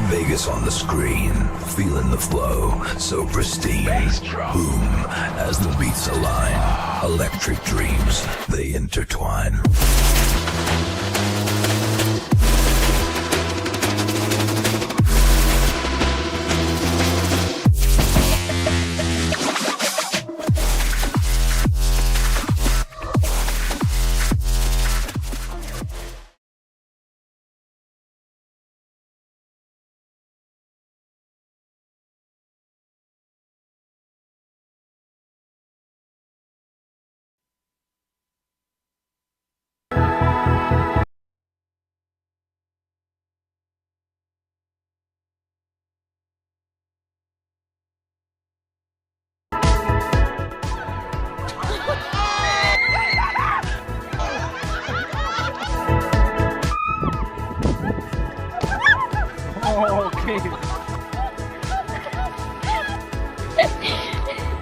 Vegas on the screen, feeling the flow, so pristine. Boom, as the beats align. Electric dreams, they intertwine.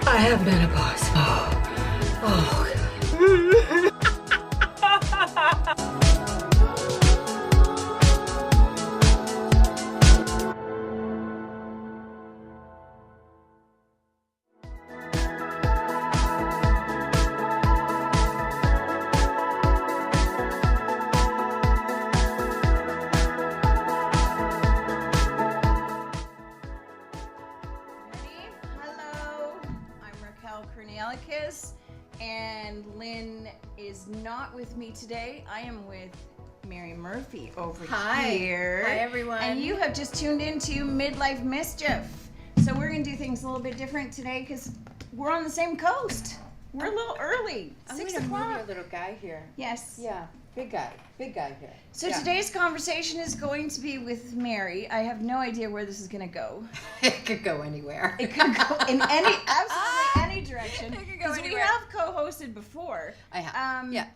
I have menopause. And Lynn is not with me today. I am with Mary Murphy over here. Hi, everyone. And you have just tuned into Midlife Mischief. So we're going to do things a little bit different today because we're on the same coast. We're a little early. I'm 6 gonna o'clock. move your little guy here. Yes. Yeah, big guy here. So Yeah. today's conversation is going to be with Mary. I have no idea where this is going to go. It could go anywhere. It could go in absolutely any direction. It could go Because we anywhere. have co-hosted before. I have. Yeah,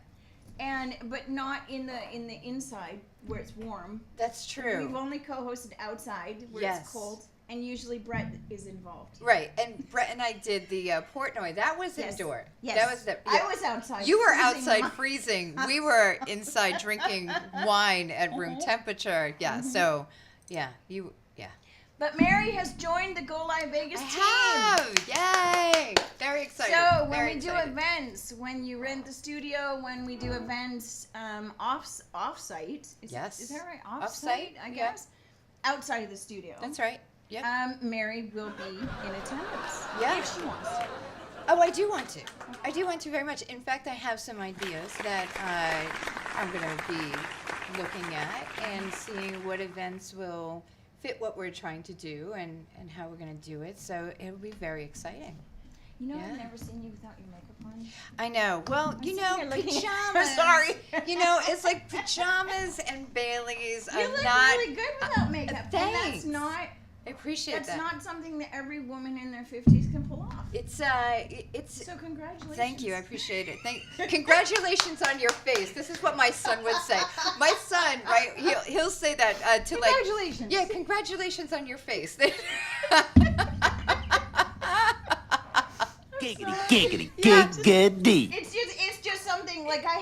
But not in the inside where it's warm. that's true. We've only co-hosted outside where Yes. it's cold, and usually BRAT is involved. Right, and Brett and I did the Portnoy. That was Yes. indoor. Yes. That was I was outside. You were freezing outside my- freezing. We were inside drinking wine at room temperature. Yeah. So, yeah, you. Yeah. But Mary has joined the Go Live Vegas team. Yay! Very excited. So when Very we do excited. events, when you rent the studio, when we do events off-site. Yes. Is that right? Off-site, I yeah. guess. Outside of the studio. That's right. Yeah. Mary will be in attendance. Yeah. If she wants to. Oh, I do want to. I do want to very much. In fact, I have some ideas that I'm going to be looking at and seeing what events will fit what we're trying to do and how we're going to do it. So it'll be very exciting. You know, Yeah. I've never seen you without your makeup on. I know. Well, you know, sitting here looking at- pajamas. Sorry. You know, it's like pajamas and Baileys. You I'm look not. really good without makeup. And Thanks. that's not I appreciate that's that. not something that every woman in their 50s can pull off. It's So congratulations. Thank you. I appreciate it. Congratulations on your face. This is what my son would say. My son, right? He'll say that to like. Congratulations. Yeah, congratulations on your face. Giggity, giggity, Yeah. giggity. It's just something like I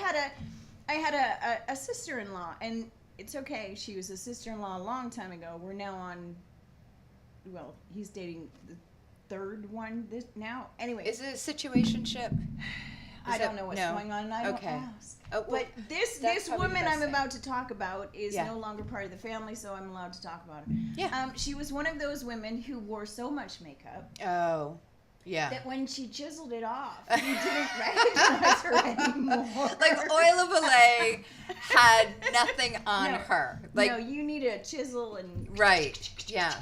had a sister-in-law, and it's okay. She was a sister-in-law a long time ago. We're now on. Well, he's dating the third one now. Anyway, Is it a situationship? I don't know what's no. going on, and I Okay. don't ask. Oh, well, But this that's probably woman the best I'm thing. about to talk about is Yeah. no longer part of the family, so I'm allowed to talk about her. Yeah. She was one of those women who wore so much makeup Oh, yeah. that when she chiseled it off, you didn't recognize her anymore. Like Oil of Olay had nothing on No. her. Like no, you need a chisel and. right. Yeah.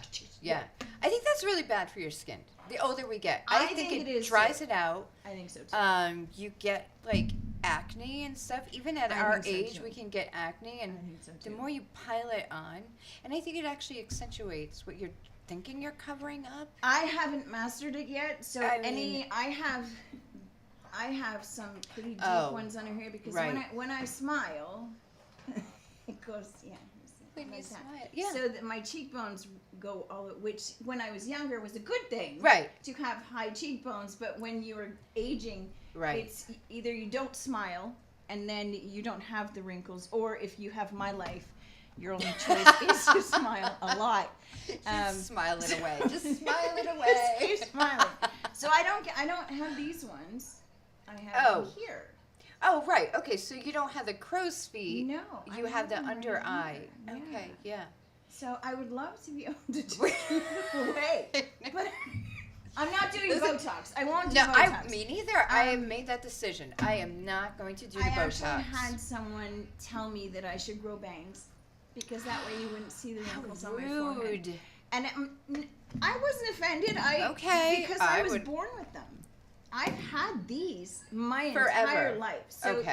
Yeah. I think that's really bad for your skin. The older we get, I think think it it is, dries too. it out. I think so too. You get like acne and stuff. Even at I our think so, age, too. we can get acne, and I think so, the too. more you pile it on, and I think it actually accentuates what you're thinking you're covering up. I haven't mastered it yet, so I mean- I have some pretty deep Oh, ones under here because right. when I smile, it goes When you like that. smile, yeah. So that my cheekbones go all, which when I was younger was a good thing. Right. To have high cheekbones, but when you're aging, Right. it's either you don't smile and then you don't have the wrinkles, or if you have my life, your only choice is to smile a lot. Just smile it away. Just smile it away. Keep smiling. So I don't have these ones. I have them here. Oh, right. Okay, so you don't have the crow's feet. No. You have the under eye. Yeah. Okay, yeah. So I would love to be able to just keep them away. But I'm not doing Botox. I won't do Botox. Me neither. I have made that decision. I am not going to do the Botox. I actually had someone tell me that I should grow bangs because that way you wouldn't see the wrinkles on my forehead. And I wasn't offended. Because I was born with them. I've had these my entire life. So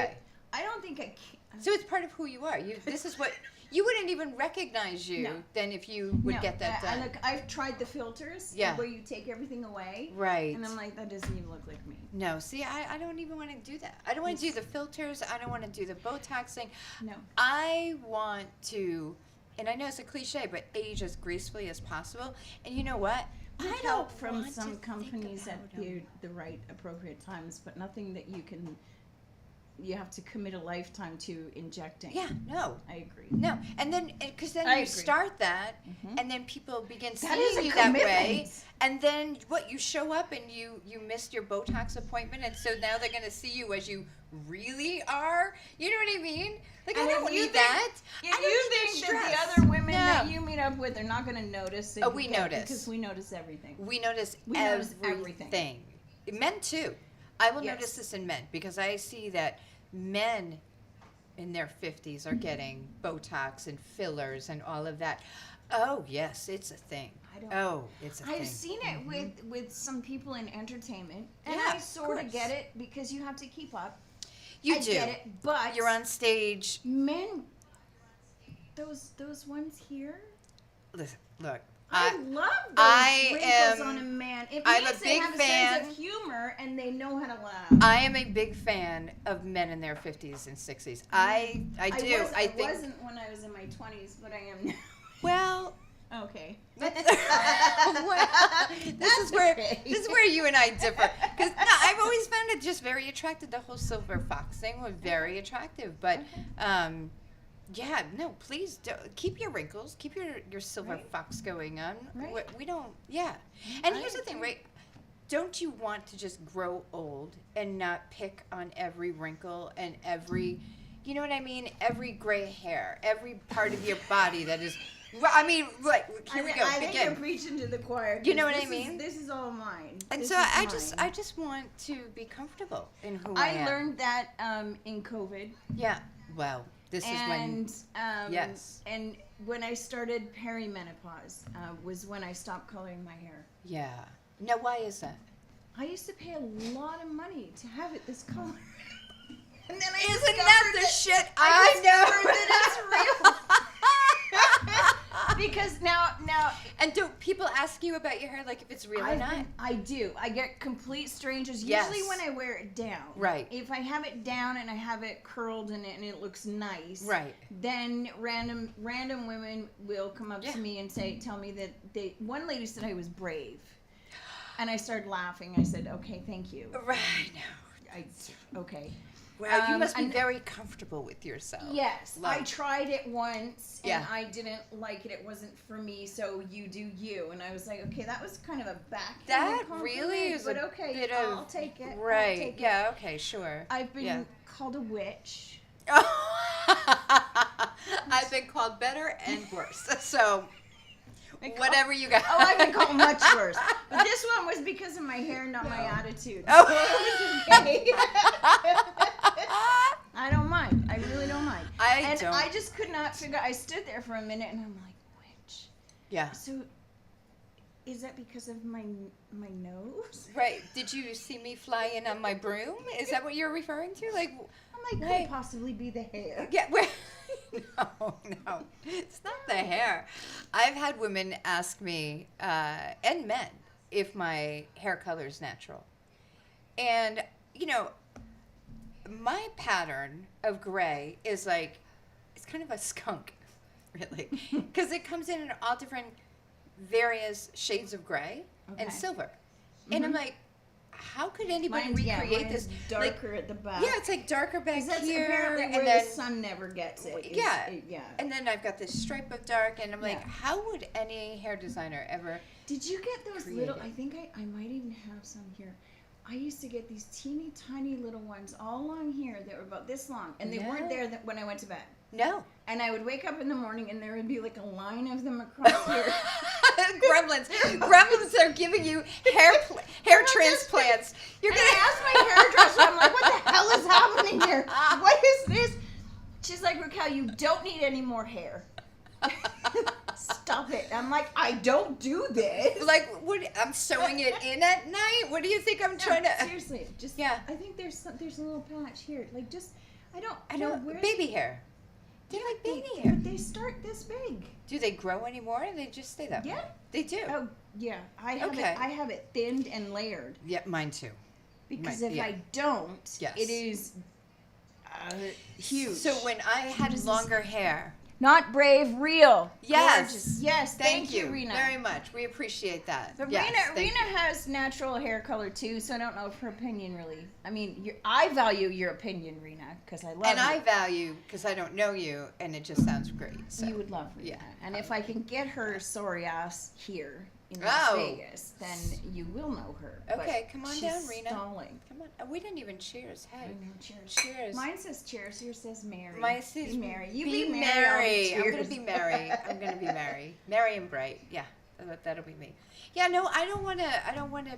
I don't think I can. So it's part of who you are. This is what you wouldn't even recognize you then if you would get that done. I've tried the filters where you take everything away. Right. And I'm like, that doesn't even look like me. No, see, I don't even want to do that. I don't want to do the filters. I don't want to do the Botoxing. No. I want to, and I know it's a cliche, but age as gracefully as possible. And you know what? I don't help from want some to companies think at about the right appropriate times, but nothing that you have to commit a lifetime to injecting. Yeah, no. I agree. No, and then, because then I you agree. start that, and then people begin That seeing is a you that way, commitment. and then what, you show up and you missed your Botox appointment, and so now they're going to see you as you really are. You know what I mean? Like, And I don't need that. If I don't you need think stress. that the other women that No. you meet up with are not going to notice it, We notice. because we notice everything. We notice notice everything. Men too. I will Yes. notice this in men because I see that men in their 50s are getting Botox and fillers and all of that. Oh, yes, it's a thing. It's a thing. I've seen it with some people in entertainment, and Yeah, I of sort of course. get it because you have to keep up. You I do. get it, but You're on stage. men, those ones here. Listen, look. I love those I wrinkles am- on a man. It I'm means a they big have a fan. sense of humor and they know how to laugh. I am a big fan of men in their 50s and 60s. I do. I think. Wasn't when I was in my 20s, but I am now. Well. Okay. Well, this is where you and I differ. Because I've always found it just very attractive. The whole silver fox thing was very attractive. But yeah, no, please keep your wrinkles, keep your silver fox going on. Right. We don't. Yeah. And here's the thing, right? Don't you want to just grow old and not pick on every wrinkle and every, you know what I mean? Every gray hair, every part of your body that is. I mean, right, here we go. I think you're Begin. preaching to the choir. You know what I this mean? This is all mine. And This so is I mine. just want to be comfortable in who I am. I learned that in COVID. Yeah. Well, this is when. Yes. And when I started perimenopause was when I stopped coloring my hair. Yeah. Now, why is that? I used to pay a lot of money to have it this color. And then Isn't that the shit I know? that it's real. Because now And do people ask you about your hair, like if it's real or not? I do. I get complete strangers. Yes. Usually when I wear it down. Right. If I have it down and I have it curled and it looks nice. Right. Then random women will come up to me and tell me that one lady said I was brave. And I started laughing. I said, okay, thank you. Right. No. Okay. Wow, you must be very comfortable with yourself. Yes, Like- I tried it once and Yeah. I didn't like it. It wasn't for me, so you do you. And I was like, okay, that was kind of a backhanded That compliment, really is but a okay, bit of I'll take it. I'll right. take it. Yeah. Okay. Sure. I've been Yeah. called a witch. I've been called better and worse. So whatever you got. Oh, I've been called much worse. But this one was because of my hair, not my attitude. Oh. So it was okay. I don't mind. I really don't mind. I don't. I just could not figure. I stood there for a minute and I'm like, witch. Yeah. So, is that because of my nose? Right. Did you see me fly in on my broom? Is that what you're referring to? Like, I'm like, Right. could possibly be the hair. yeah. No. It's not the hair. I've had women ask me, and men, if my hair color is natural. And, you know, my pattern of gray is like, it's kind of a skunk, really. Because it comes in all different various shades of gray and Okay. silver. And I'm like, how could anybody Mine's recreate this? darker at the back. Yeah, it's like darker back 'Cause that's here, apparently and where then the sun never gets it. yeah, Yeah. and then I've got this stripe of dark, and I'm like, Yeah. how would any hair designer ever? Did you get those Create little? it. I think I might even have some here. I used to get these teeny tiny little ones all along here that were about this long, and they weren't there when I went to bed. No. And I would wake up in the morning, and there would be like a line of them across here. Gremlins are giving you hair transplants. You're And gonna I asked my hairdresser, I'm like, what the hell is happening here? What is this? She's like, Raquel, you don't need any more hair. Stop it. I'm like, I don't do this. like, what? I'm sewing it in at night. What do you think I'm trying to? Seriously, just Yeah. I think there's a little patch here. Like, just I I know don't. where's- Baby hair. They Yeah, like baby they, hair. They start this big. Do they grow anymore, or they just stay that way? Yeah. They do. Oh yeah, I have Okay. it. I have it thinned and layered Yeah, mine too. because Right, if yeah. I don't, Yes. it is huge. So when I had longer hair. Not brave, real. Yes. Gorgeous. Yes. Thank you, Rena. very much. We appreciate that. But yes, thank Rena you. has natural hair color too, so I don't know if her opinion really. I mean, I value your opinion, Rena, because I love And you. I value because I don't know you, and it just sounds great. So. You would love Rena. Yeah. And if I can get her sorry ass here in Las Oh. Vegas, then you will know her. But Okay, come on she's down, Rena. Stalling. Come on. We didn't even cheers. I Hey. know, cheers. Cheers. Mine says cheers. Yours says Mary. Mine says be Mary. You be be Mary. Mary. I'll I'm be gonna cheers. be Mary. I'm gonna be Mary. Mary and bright. Yeah, that'll be me. Yeah, no, I don't want to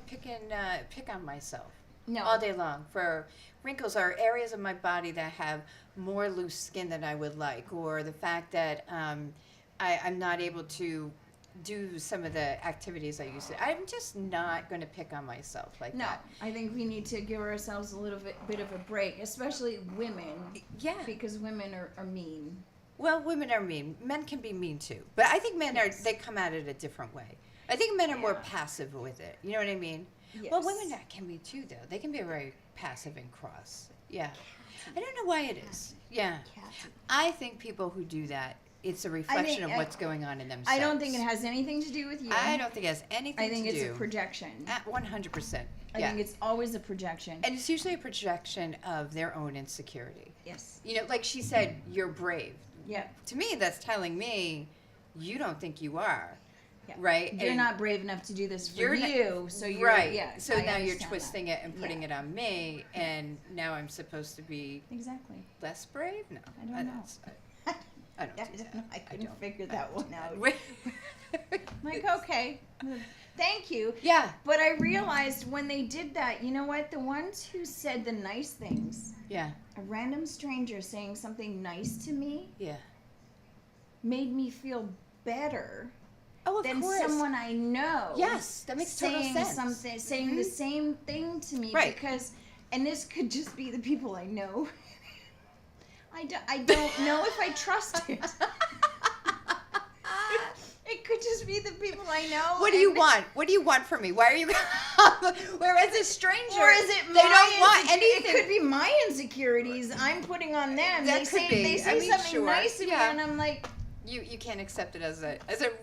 pick on myself No. all day long. For wrinkles are areas of my body that have more loose skin than I would like, or the fact that I'm not able to do some of the activities I used to. I'm just not going to pick on myself like No, that. I think we need to give ourselves a little bit of a break, especially women, Yeah. because women are mean. Well, women are mean. Men can be mean too. But I think men they come at it a different way. I think men are more Yeah. passive with it. You know what I mean? Yes. Well, women can be too, though. They can be very passive and cross. Yeah. I don't know why it is. Yeah. Catty. I think people who do that, it's a reflection of what's going on in themselves. I don't think it has anything to do with you. I don't think it has anything I think to do. it's a projection. At 100%. I Yeah. think it's always a projection. And it's usually a projection of their own insecurity. Yes. You know, like she said, you're brave. Yeah. To me, that's telling me you don't think you are. Yeah. Right? You're And not brave enough to do this for you're not- you, so you're right. Yeah. So I now you're understand twisting that. it and putting it on me, and now I'm supposed to be Exactly. less brave? No. I don't know. I don't do that. I couldn't don't. figure that one out. Wait. Like, okay, thank you. Yeah. But I realized when they did that, you know what? The ones who said the nice things, Yeah. a random stranger saying something nice to me, Yeah. made me feel better Oh, of than course. someone I know. Yes, that makes total saying sense. something, saying the same thing to me, Right. because, and this could just be the people I know. I don't know if I trust it. It could just be the people I know. What do you and- want? What do you want from me? Why are you? Whereas a stranger, Or is it they my don't want insecur- anything. It could be my insecurities I'm putting on them. That They could say be. they I say mean, something sure. nice to me, Yeah. and I'm like, You can't accept it as a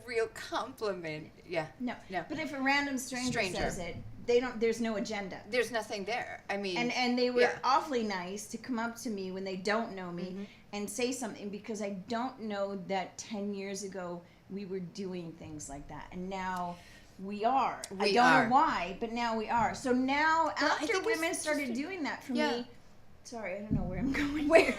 real compliment. Yeah. no. No. But if a random stranger says it, they don't. There's no agenda. There's nothing there. I mean. And they were yeah. awfully nice to come up to me when they don't know me Mm-hmm. and say something, because I don't know that 10 years ago we were doing things like that, and now we are. I We don't are. know why, but now we are. So now Well, I after think it's women just started a- doing that for Yeah. me, sorry, I don't know where I'm going. Where?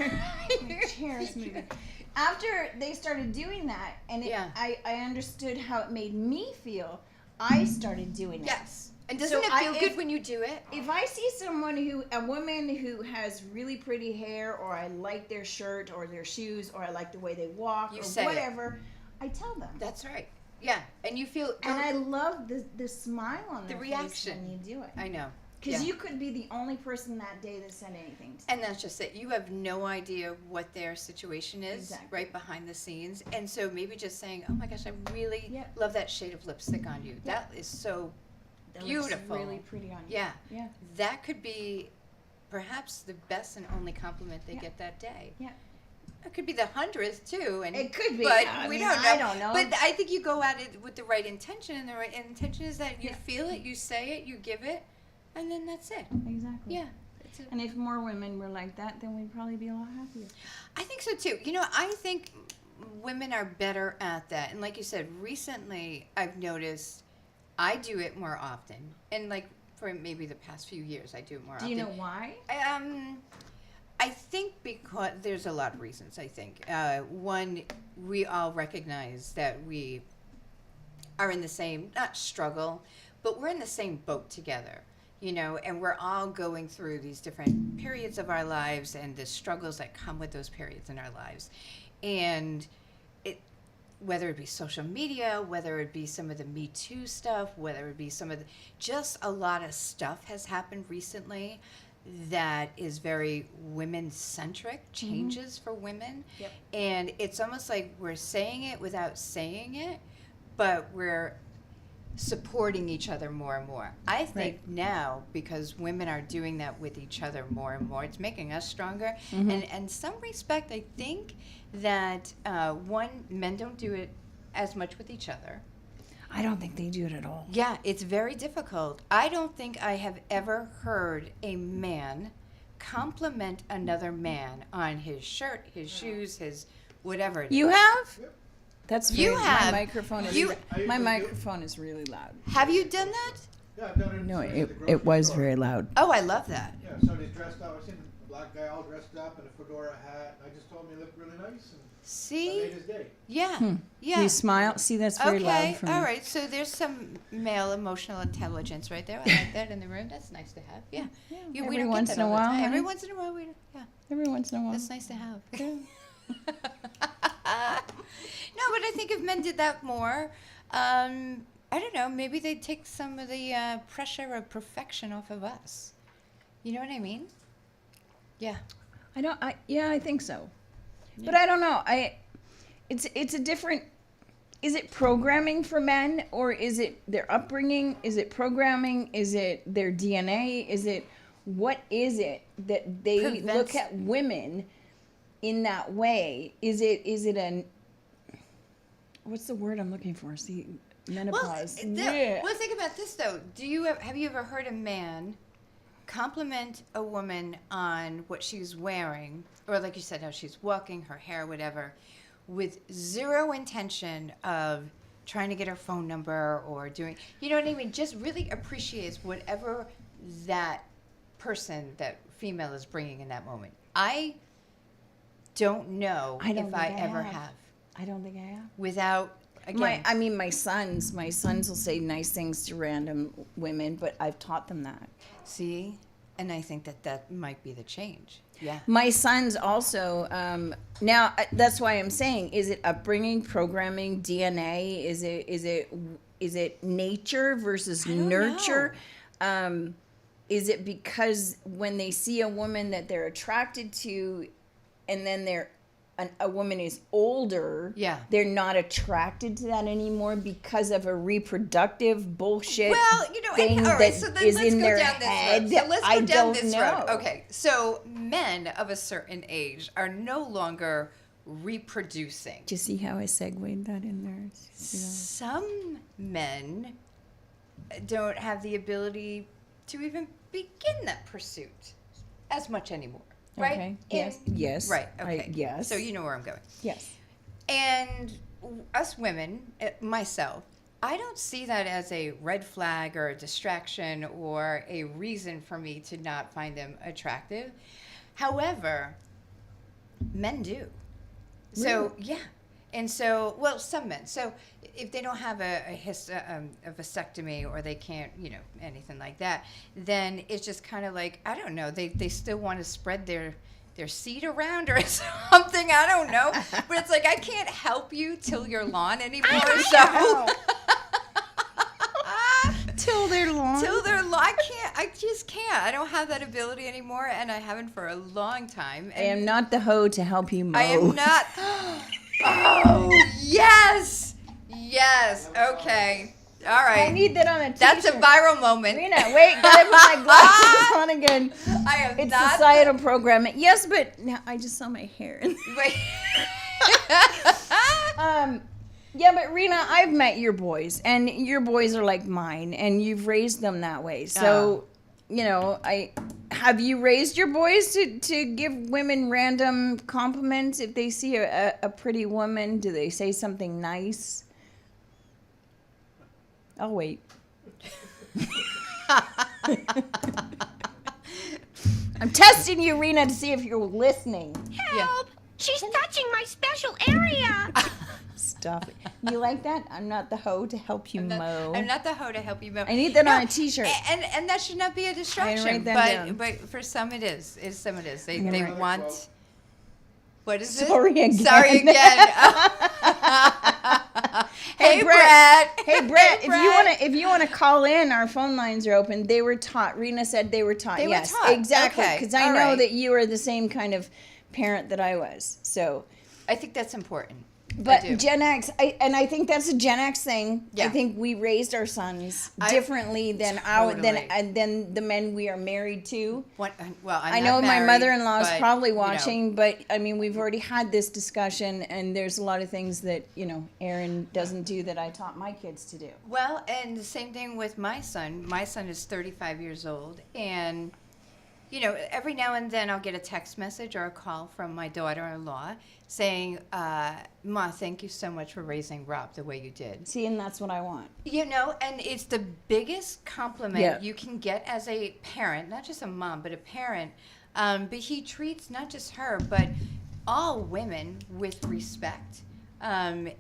My chair is moving. After they started doing that, and Yeah. I understood how it made me feel, I started doing it. Yes. And doesn't So it feel if- good when you do it? If I see a woman who has really pretty hair, or I like their shirt or their shoes, or I like the way they walk, You or say it. whatever, I tell them. That's right. Yeah. And you feel. And I love the smile on The their face reaction. when you do it. I know. Because Yeah. you could be the only person that day that said anything to And that's just it. You have no idea what their situation is Exactly. right behind the scenes. And so maybe just saying, oh my gosh, I really Yep. love that shade of lipstick on you. That is so That looks beautiful. really pretty on you. Yeah. Yeah. That could be perhaps the best and only compliment they Yeah. get that day. Yeah. It could be the 100th too, and It could be. but Yeah, I we mean, don't know. I don't know. But I think you go at it with the right intention, and the right intention is that you Yeah. feel it, you say it, you give it, and then that's it. Exactly. Yeah. And if more women were like that, then we'd probably be a lot happier. I think so too. I think women are better at that. And like you said, recently I've noticed I do it more often. And like for maybe the past few years, I do it more often. Do you know why? I think because there's a lot of reasons, I think. One, we all recognize that we are in the same, not struggle, but we're in the same boat together. And we're all going through these different periods of our lives and the struggles that come with those periods in our lives. And whether it be social media, whether it be some of the Me Too stuff, whether it be just a lot of stuff has happened recently that is very women-centric, changes for women. Yep. And it's almost like we're saying it without saying it, but we're supporting each other more and more. I think now, because women are doing that with each other more and more, it's making us stronger. And in some respect, I think that men don't do it as much with each other. I don't think they do it at all. Yeah, it's very difficult. I don't think I have ever heard a man compliment another man on his shirt, his shoes, his whatever it is. You have? Yep. That's You weird. have. My microphone is really loud. Have you done that? Yeah, I've done it. No, at the grocery it was store. very loud. Oh, I love that. Yeah, somebody's dressed up. I seen a black guy all dressed up in a fedora hat, and I just told him he looked really nice, and that See? made his day. Yeah. Yeah. You smile. See, that's very Okay, loud for me. all right. So there's some male emotional intelligence right there. I like that in the room. That's nice to have. Yeah. We every don't once get in that a all the while, time. huh? Every once in a while, we do. Yeah. Every once in a while. That's nice to have. No, but I think if men did that more, I don't know, maybe they'd take some of the pressure of perfection off of us. You know what I mean? Yeah. I think so. But I don't know. It's a different. Is it programming for men, or is it their upbringing? Is it programming? Is it their DNA? What is it that they look at women in that way? Is it an, what's the word I'm looking for? See, menopause. Well, think about this though. Have you ever heard a man compliment a woman on what she's wearing, or like you said, how she's walking, her hair, whatever, with zero intention of trying to get her phone number or doing, you know what I mean? Just really appreciates whatever that person, that female, is bringing in that moment. I don't know if I ever have. I don't think I have. Without, again. My sons will say nice things to random women, but I've taught them that. See? And I think that might be the change. Yeah. My sons also, now that's why I'm saying, is it upbringing, programming, DNA? Is it nature versus nurture? Is it because when they see a woman that they're attracted to, and then a woman is older, they're not attracted to that anymore because of a reproductive bullshit thing all right, that so then is let's in go their down this head? road. So let's go down this know. road. Okay, so men of a certain age are no longer reproducing. Do you see how I segued that in there? Some men don't have the ability to even begin that pursuit as much anymore. Right? Okay. Yes. Right. Okay. Yes. So you know where I'm going. Yes. And us women, myself, I don't see that as a red flag or a distraction or a reason for me to not find them attractive. However, men do. So, yeah. And so, well, some men. So if they don't have a vasectomy, or they can't, anything like that, then it's just kind of like, I don't know, they still want to spread their seed around or something. I don't know. But it's like, I can't help you till your lawn anymore. Till their lawn. I just can't. I don't have that ability anymore, and I haven't for a long time. I am not the hoe to help you mow. I am not. Oh, yes. Yes. Okay. All right. I need that on a t-shirt. That's a viral moment. Rena, wait, gotta put my glasses on again. I am It's not. societal programming. Yes, but now I just saw my hair. Wait. Yeah, but Rena, I've met your boys, and your boys are like mine, and you've raised them that way. So, have you raised your boys to give women random compliments if they see a pretty woman? Do they say something nice? I'll wait. I'm testing you, Rena, to see if you're listening. Help! She's touching my special area. Stop it. You like that? I'm not the hoe to help you mow. I'm not the hoe to help you mow. I need that on a t-shirt. And that should not be a distraction. write that down. But for some it is. Some it is. They gonna want. What is it? Sorry again. Sorry again. Hey, Brad. Hey, Brett. If you wanna call in, our phone lines are open. They were taught. Rena said they were taught. They were yes, taught. exactly. Okay. Because I All know right. that you are the same kind of parent that I was. So, I think that's important. but I do. Gen X, I think that's a Gen X thing. Yeah. I think we raised our sons I- differently than Totally. than the men we are married to. Well, I'm I not know my married, mother-in-law is but, probably you know, watching, but I mean, we've already had this discussion, and there's a lot of things that Aaron doesn't do that I taught my kids to do. Well, and the same thing with my son. My son is 35 years old, and every now and then I'll get a text message or a call from my daughter-in-law saying, "Ma, thank you so much for raising Rob the way you did." See, and that's what I want. And it's the biggest compliment Yeah. you can get as a parent, not just a mom, but a parent. But he treats not just her, but all women with respect and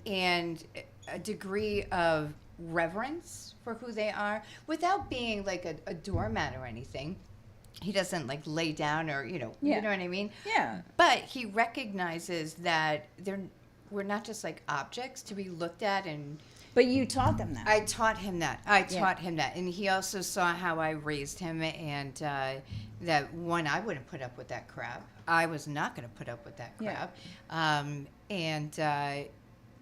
a degree of reverence for who they are without being like a doormat or anything. He doesn't like lay down or, you know what I mean? Yeah. But he recognizes that we're not just like objects to be looked at. And But you taught them that. I taught him that. And he also saw how I raised him, and that one, I wouldn't put up with that crap. I was not going to put up with that crap.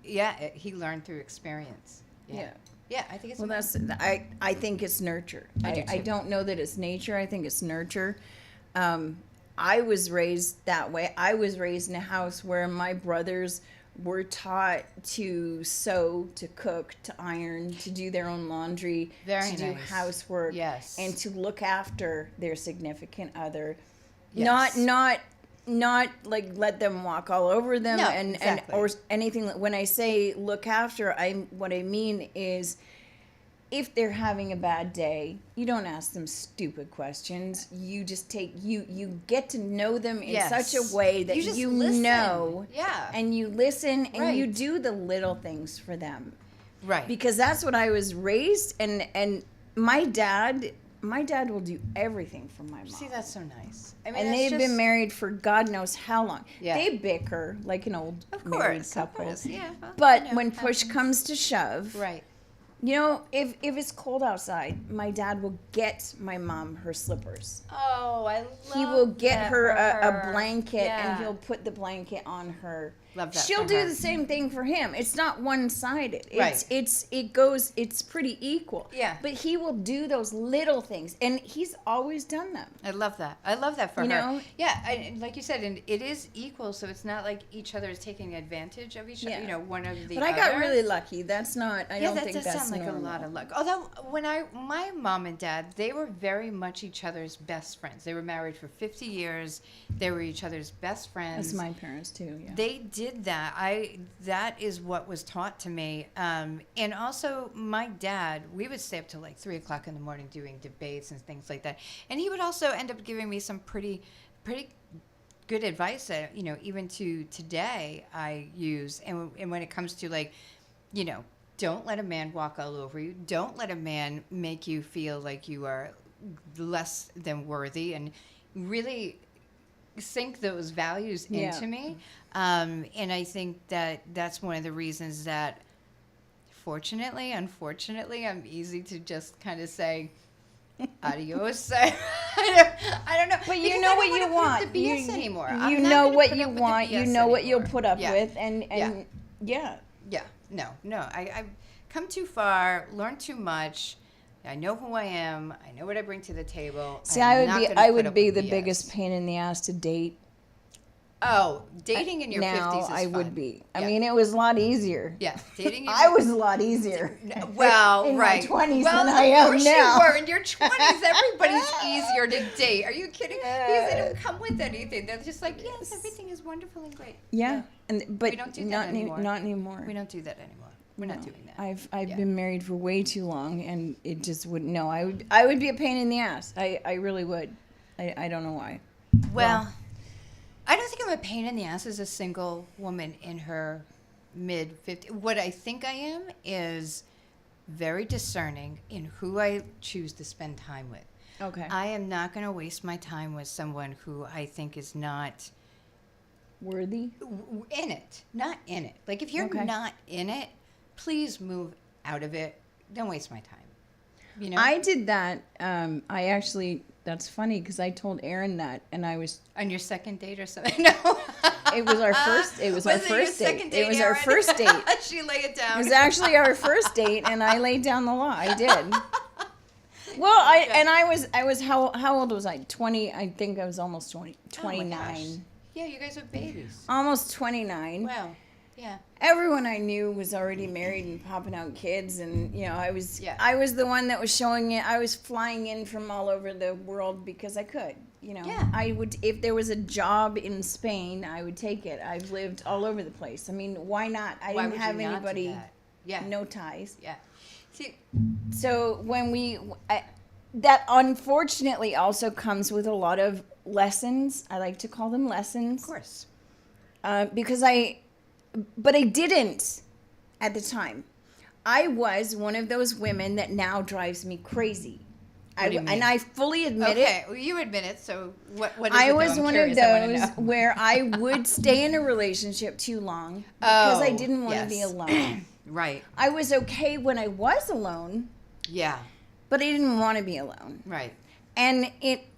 He learned through experience. Yeah, I think it's I think it's nurture. I don't know that it's nature. I think it's nurture. I was raised that way. I was raised in a house where my brothers were taught to sew, to cook, to iron, to do their own laundry, Very do nice. housework, Yes. and to look after their significant other. Yes. Not like let them walk all over them No, and exactly. or anything. When I say look after, what I mean is, if they're having a bad day, you don't ask them stupid questions. You just you get to know them in Yes. such a way that You just you listen. know, Yeah. and you listen and you Right. do the little things for them, Right. because that's what I was raised. And my dad will do everything for my mom. See, that's so nice. I mean, And that's they've just, been married for God knows how long. Yeah. They bicker like an old Of married course, couple. of course. Yeah. Well, But you know, when push happens. comes to shove, Right. if it's cold outside, my dad will get my mom her slippers. Oh, I love He will get that her for a blanket, Yeah. and he'll put the blanket on her. Love that She'll for do her. the same thing for him. It's not one-sided. Right. It's pretty equal. Yeah. But he will do those little things, and he's always done them. I love that. I love that for You her. know? Yeah, and like you said, and it is equal, so it's not like each other is taking advantage of each other. Yeah. You know, one of the But other. I got really lucky. That's not. I don't that think does that's sound like normal. a lot of luck. Although my mom and dad, they were very much each other's best friends. They were married for 50 years. They were each other's best friends. That's my parents too. Yeah. They did that. That is what was taught to me. And also my dad, we would stay up till like 3:00 in the morning doing debates and things like that. And he would also end up giving me some pretty good advice that, even to today I use. And when it comes to like, don't let a man walk all over you. Don't let a man make you feel like you are less than worthy, and really sink those values into me. And I think that's one of the reasons that unfortunately, I'm easy to just kind of say, adios. I don't know. But you Because know I what don't you wanna want. put up the BS anymore. You I'm not know gonna what put you up with the want. You BS know what you'll anymore. put up Yeah. with, and yeah. Yeah, no. I've come too far, learned too much. I know who I am. I know what I bring to the table. See, I'm I not would gonna put be up the with biggest BS. pain in the ass to date. Oh, dating in your now 50s is I would fun. be. I Yeah. mean, it was a lot easier. Yeah, dating. I was a lot easier. Well, in right. my 20s well, than I am of course now. you were. In your 20s, everybody's easier to date. Are you kidding? Because they don't come with anything. They're just like, yes, everything is wonderful and great. Yeah, but We don't do that not anymore. not anymore. We don't do that anymore. We're not doing that. I've Yeah. been married for way too long, and it just wouldn't. No, I would be a pain in the ass. I really would. I don't know why. Well, I don't think I'm a pain in the ass as a single woman in her mid-50s. What I think I am is very discerning in who I choose to spend time with. Okay. I am not going to waste my time with someone who I think is not Worthy. in it. Not in it. Like, if you're Okay. not in it, please move out of it. Don't waste my time. You know? I did that. I actually. That's funny because I told Aaron that, and I was. On your second date or something? No. It was our first. It was our it your first date. second date, It was our Erin? first date. She lay it down. It was actually our first date, and I laid down the law. I did. Well, I was how old was I? 20. I think I was almost 20. Oh my 29. gosh. Yeah, you guys are babies. Almost 29. Wow. Yeah. Everyone I knew was already married and popping out kids, and I was Yeah. I was the one that was showing it. I was flying in from all over the world because I could. Yeah. I would, if there was a job in Spain, I would take it. I've lived all over the place. I mean, why not? I Why didn't would have you not do anybody, that? Yeah. no ties. Yeah. See, So when that unfortunately also comes with a lot of lessons. I like to call them lessons. of course. Because but I didn't at the time. I was one of those women that now drives me crazy. What do you mean? And I fully admit it. Okay, well, you admit it. So what is I it? was though? I'm one curious. of I wanna those know. where I would stay in a relationship too long because I Oh, didn't want to be yes. alone. Right. I was okay when I was alone, Yeah. but I didn't want to be alone. Right. And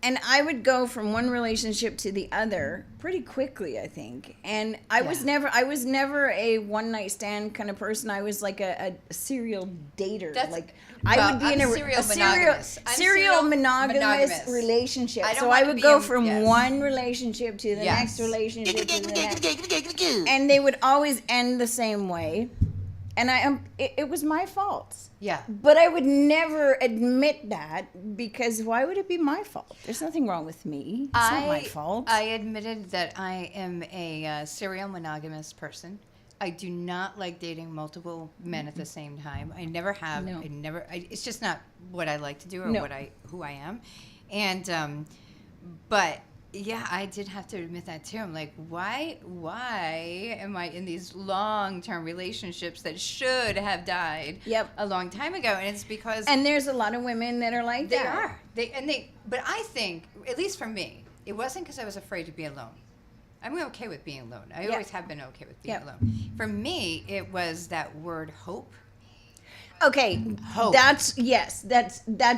I would go from one relationship to the other pretty quickly, I think. And I was never a one night stand kind of person. I was like a serial dater. I would be in a serial monogamous relationship. I don't So wanna I would be go in- from yes. one relationship to the Yes. next relationship to the next. And they would always end the same way. And it was my fault. Yeah. But I would never admit that because why would it be my fault? There's nothing wrong with me. It's not my fault. I admitted that I am a serial monogamous person. I do not like dating multiple men at the same time. I never have. No. It's just not what I like to do or No. who I am. And but yeah, I did have to admit that too. I'm like, why am I in these long-term relationships that should have died Yep. a long time ago? And it's because And there's a lot of women that are like they that. are. But I think, at least for me, it wasn't because I was afraid to be alone. I'm okay with being alone. I always have been okay with being Yeah. alone. For me, it was that word hope. Okay, Hope. that's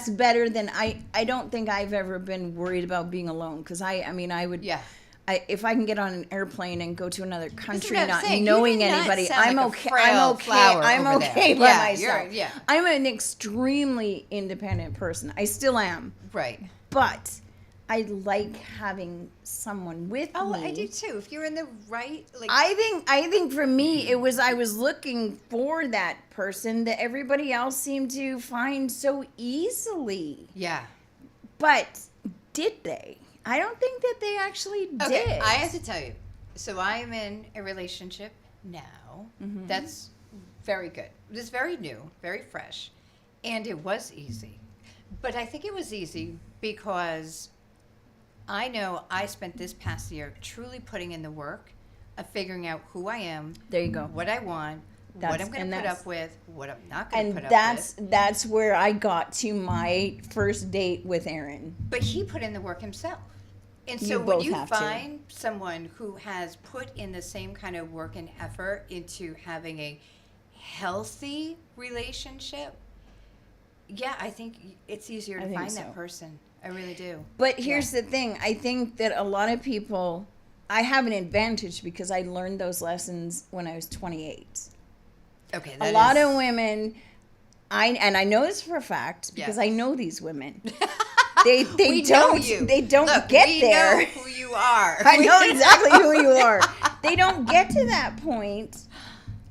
better than I don't think I've ever been worried about being alone because I would Yeah. if I can get on an airplane and go to another country what I'm not saying. You knowing do not anybody, sound I'm like a okay. frail flower I'm over okay there. by Yeah, myself. yeah. I'm an extremely independent person. I still am, Right. but I like having someone with Oh, me. I do too. If you're in the right, like, I think for me it was I was looking for that person that everybody else seemed to find so easily. yeah. But did they? I don't think that they actually did. Okay, I have to tell you. So I am in a relationship now. Mm-hmm. That's very good. It's very new, very fresh, and it was easy. But I think it was easy because I know I spent this past year truly putting in the work of figuring out who I am. There you go. What I want. What I'm going to put up with. What I'm not going to And put up with. that's where I got to my first date with Aaron. But he put in the work himself. And so You when both you have to. find someone who has put in the same kind of work and effort into having a healthy relationship, yeah, I think it's easier to I think find so. that person. I really do. But here's the thing. I think that a lot of people, I have an advantage because I learned those lessons when I was 28. Okay, A lot of women, I know this for a fact because Yeah. I know these women. They We know don't you. they don't Look, get we there. know who you are. I know exactly who you are. They don't get to that point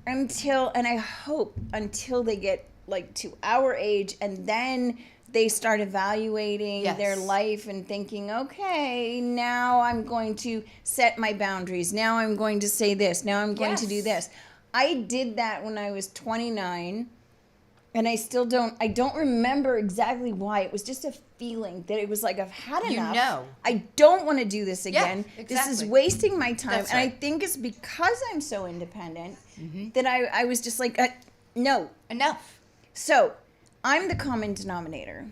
until, and I hope until they get like to our age, and then they start evaluating Yes. their life and thinking, okay, now I'm going to set my boundaries. Now I'm going to say this. Now I'm going to do Yes. this. I did that when I was 29. And I still don't remember exactly why. It was just a feeling that it was like, I've had You enough. know. I don't want to do this again. This is exactly. wasting my time. That's and I right. think it's because I'm so independent that I was just like, no. Enough So I'm the common denominator.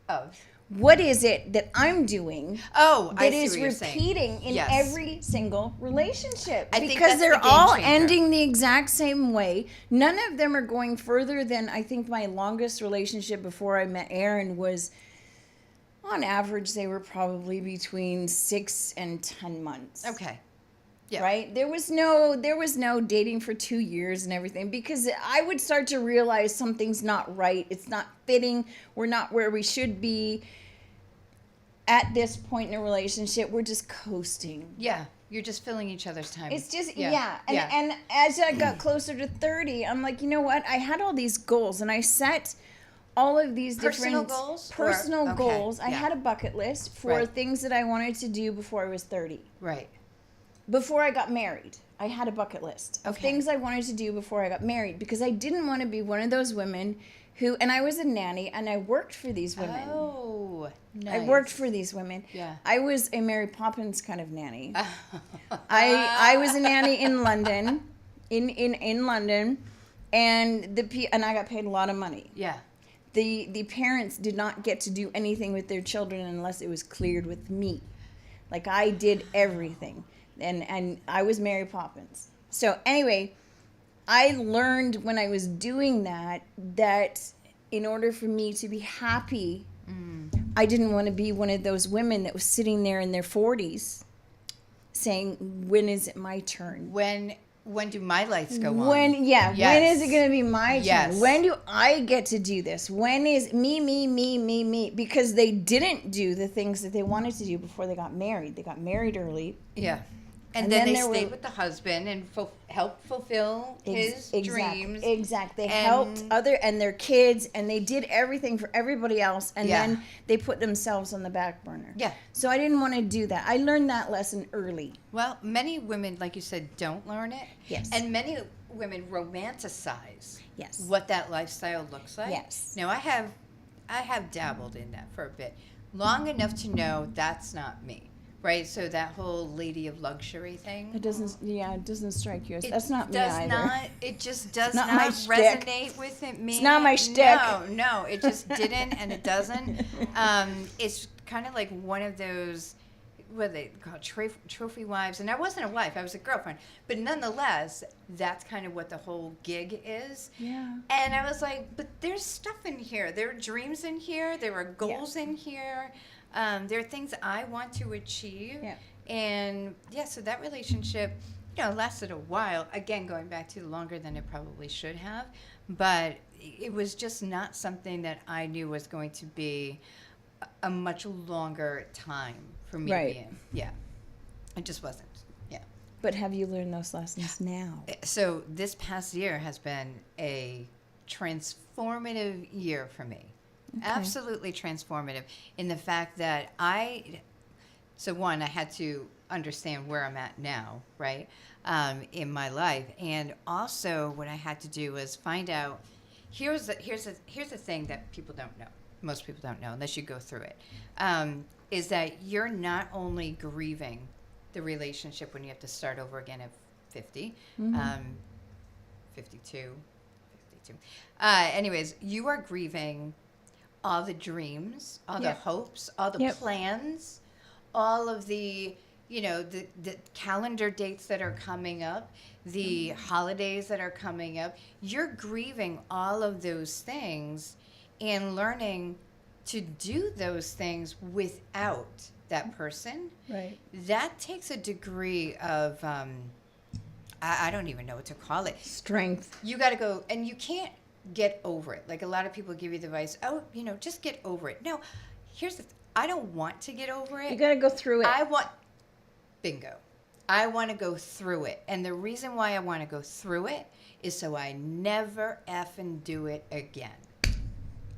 of. What is it that I'm doing Oh, I that see is what you're saying. repeating in Yes. every single relationship? I think Because that's they're the game all changer. ending the exact same way. None of them are going further than, I think my longest relationship before I met Aaron was, on average, they were probably between 6 and 10 months. Okay. Yeah. Right? There was no dating for 2 years and everything, because I would start to realize something's not right. It's not fitting. We're not where we should be. At this point in a relationship, we're just coasting. Yeah. You're just filling each other's time. It's just, Yeah. And as I got closer to 30, I'm like, you know what? I had all these goals, and I set all of these Personal different goals? personal Or- okay, goals. I yeah. had a bucket list for Right. things that I wanted to do before I was 30. Right. Before I got married, I had a bucket list of Okay. things I wanted to do before I got married, because I didn't want to be one of those women who, and I was a nanny, and I worked for these women. Oh, nice. I worked for these women. Yeah. I was a Mary Poppins kind of nanny. I was a nanny in London, in London, and and I got paid a lot of money. Yeah. The parents did not get to do anything with their children unless it was cleared with me. Like, I did everything, and I was Mary Poppins. So anyway, I learned when I was doing that in order for me to be happy, I didn't want to be one of those women that was sitting there in their 40s saying, when is it my turn? When do my lights go on? When Yes. is it going to be my Yes. turn? When do I get to do this? When is me? Because they didn't do the things that they wanted to do before they got married. They got married early. Yeah. And And then then they there stayed were- with the husband and helped fulfill his dreams. Exactly. They And- helped and their kids, and they did everything for everybody else, and Yeah. then they put themselves on the back burner. Yeah. So I didn't want to do that. I learned that lesson early. Well, many women, like you said, don't learn it. Yes. And many women romanticize Yes. what that lifestyle looks like. Yes. Now, I have dabbled in that for a bit, long enough to know that's not me. Right, so that whole lady of luxury thing. It doesn't strike you as, It that's not me does either. not. It just does not not, my shtick. resonate with me. It's not my shtick. No, it just didn't, and it doesn't. It's kind of like one of those, what are they called, trophy wives. And I wasn't a wife; I was a girlfriend. But nonetheless, that's kind of what the whole gig is. Yeah. And I was like, but there's stuff in here. There are dreams in here. There are goals in here. There are things I want to achieve. Yeah. And so that relationship, lasted a while. Again, going back to longer than it probably should have. But it was just not something that I knew was going to be a much longer time for me Right. to be in. Yeah. It just wasn't. Yeah. But have you learned those lessons now? So this past year has been a transformative year for me. Absolutely transformative in the fact that I had to understand where I'm at now, right, in my life, and also what I had to do was find out. Here's the thing that people don't know. Most people don't know unless you go through it. Is that you're not only grieving the relationship when you have to start over again at 50, 52. Anyways, you are grieving all the dreams, all the hopes, all the plans, all of the, the calendar dates that are coming up, the holidays that are coming up. You're grieving all of those things and learning to do those things without that person. Right. That takes a degree of, I don't even know what to call it. Strength. You got to go, and you can't get over it. Like a lot of people give you the advice, just get over it. No, I don't want to get over it. You got to go through it. Bingo. I want to go through it. And the reason why I want to go through it is so I never effing do it again.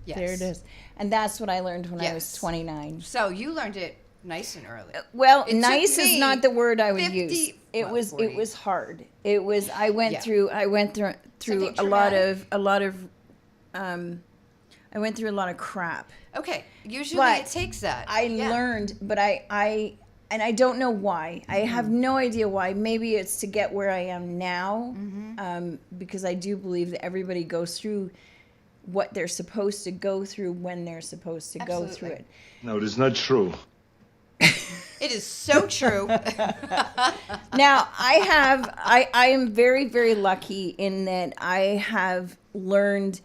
Yes. There it is. And that's what I learned when I was Yes. 29. So you learned it nice and early. Well, It took nice is me not the word I would 50 use. It well, was 40. it was hard. It was I went Yeah. through Something a lot traumatic? of I went through a lot of crap. Okay. Usually But it takes that. I Yeah. learned, but I and I don't know why. I have no idea why. Maybe it's to get where I am now, because I do believe that everybody goes through what they're supposed to go through when they're supposed to go through Absolutely. it. No, it is not true. It is so true. Now, I am very, very lucky in that I have learned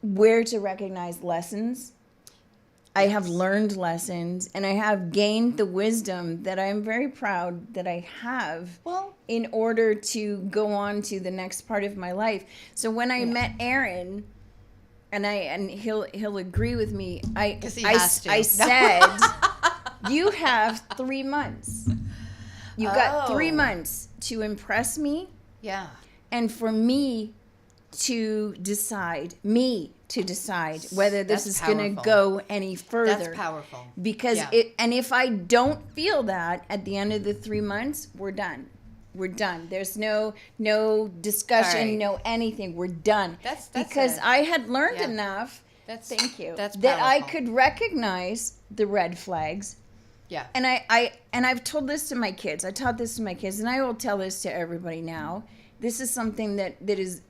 where to recognize lessons. I have learned lessons, and I have gained the wisdom that I'm very proud that I have Well- in order to go on to the next part of my life. So when I met Aaron, and he'll agree with me, 'Cause he has to. I said, you have 3 months. You got 3 Oh. months to impress me Yeah. and for me to decide whether this That's is going to powerful. go any further. That's powerful. Because Yeah. and if I don't feel that at the end of the 3 months, we're done. We're done. There's no discussion, All right. no anything. We're done. That's because a- I had learned yeah. enough. That's Thank you. That's that I powerful. could recognize the red flags. Yeah. And I've told this to my kids. I taught this to my kids, and I will tell this to everybody now. This is something that is,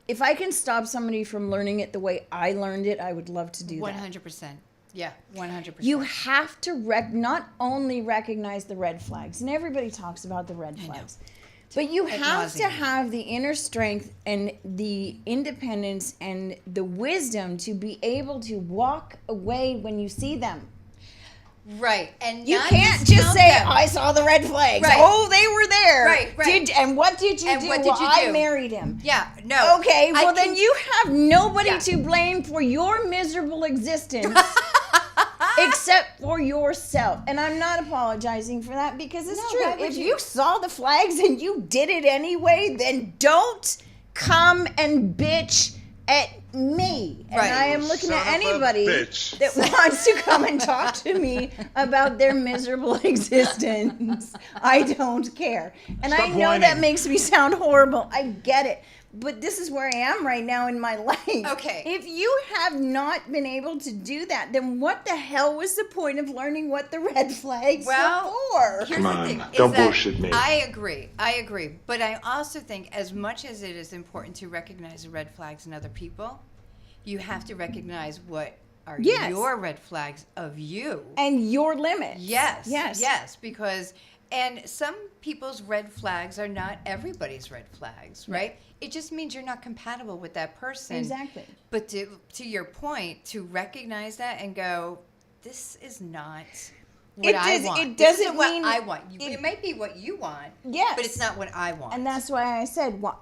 if I can stop somebody from learning it the way I learned it, I would love to do that. 100%. Yeah. 100%. You have to not only recognize the red flags, and everybody talks about the red flags, but you Ad have to nauseam. have the inner strength and the independence and the wisdom to be able to walk away when you see them. Right. And You not can't just discount say, them. I saw the red flags. Right. Oh, they were there. Right. And what did you And do? what did Well, you I do? married him. Yeah. No. Okay, I well, can- then you have nobody Yeah. to blame for your miserable existence except for yourself. And I'm not apologizing for that because it's No, true. why would If you? you saw the flags and you did it anyway, then don't come and bitch at me. And Right. I am looking Son at of a anybody bitch. that wants to come and talk to me about their miserable existence. I don't care. And I Stop know that whining. makes me sound horrible. I get it. But this is where I am right now in my life. Okay. If you have not been able to do that, then what the hell was the point of learning what the red flags Well, were for? Here's Come the on, thing, is don't that bullshit me. I agree. But I also think as much as it is important to recognize the red flags in other people, you have to recognize what are Yes. your red flags of you. And your limits. Yes. Yes. Yes. Because, and some people's red flags are not everybody's red flags, right? It just means you're not compatible with that person. Exactly. But to your point, to recognize that and go, this is not what It I does- want. it This doesn't isn't what mean- I want. it- It might be what you want. Yes. But it's not what I want. And that's why I said what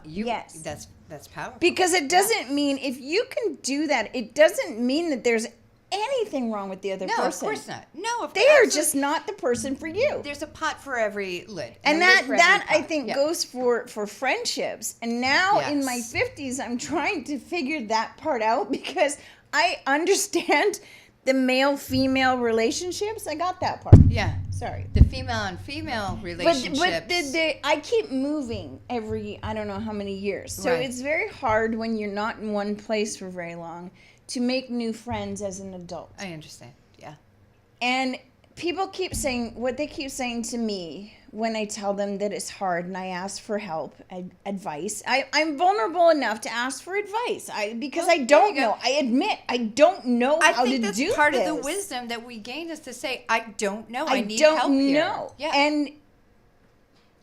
you. yes. That's powerful. Because it doesn't mean, if you can do that, it doesn't mean that there's anything wrong with the other no, person. of course not. No, They are just not the person for you. There's a pot for every lid. And a lid that for that every I pot. think Yeah. goes for friendships. And now in my Yes. 50s, I'm trying to figure that part out because I understand the male-female relationships. I got that part. Yeah. Sorry. The female on female relationships. But I keep moving every, I don't know how many years. So Right. it's very hard when you're not in one place for very long to make new friends as an adult. I understand. Yeah. And people keep saying, what they keep saying to me when I tell them that it's hard and I ask for help, advice. I'm vulnerable enough to ask for advice because I there don't you go. know. I admit I don't know I how think to that's do part this. of the wisdom that we gain is to say, I don't know. I need don't help here. know. Yeah. And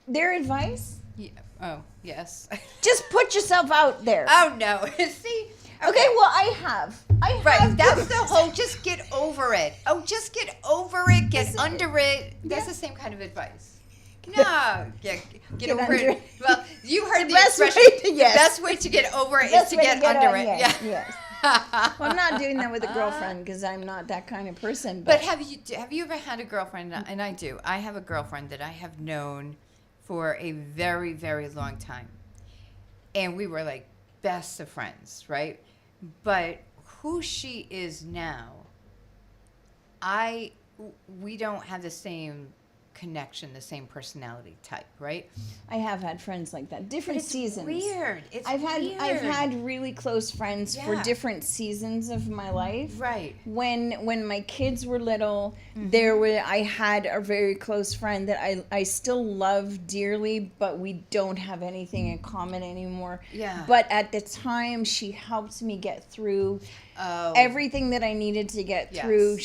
their advice, Yeah. Oh, yes. just put yourself out there. Oh, no. See? Okay, well, I have. Right, that's the whole, just get over it. Oh, just get over it, get under it. That's the same kind of advice. No, get over under it. it. Well, you heard the best expression. way to- yes. The best way to get over it is Best to way get under on, it. yes, Yeah. yes. Well, I'm not doing that with a girlfriend because I'm not that kind of person. But have you ever had a girlfriend? And I do. I have a girlfriend that I have known for a very, very long time. And we were like best of friends, right? But who she is now, we don't have the same connection, the same personality type, right? I have had friends like that. Different seasons. Weird. I've had really close friends for different seasons of my life. Right. When my kids were little, Mm-hmm. I had a very close friend that I still love dearly, but we don't have anything in common anymore. Yeah. But at the time, she helped me get through everything that I needed to get through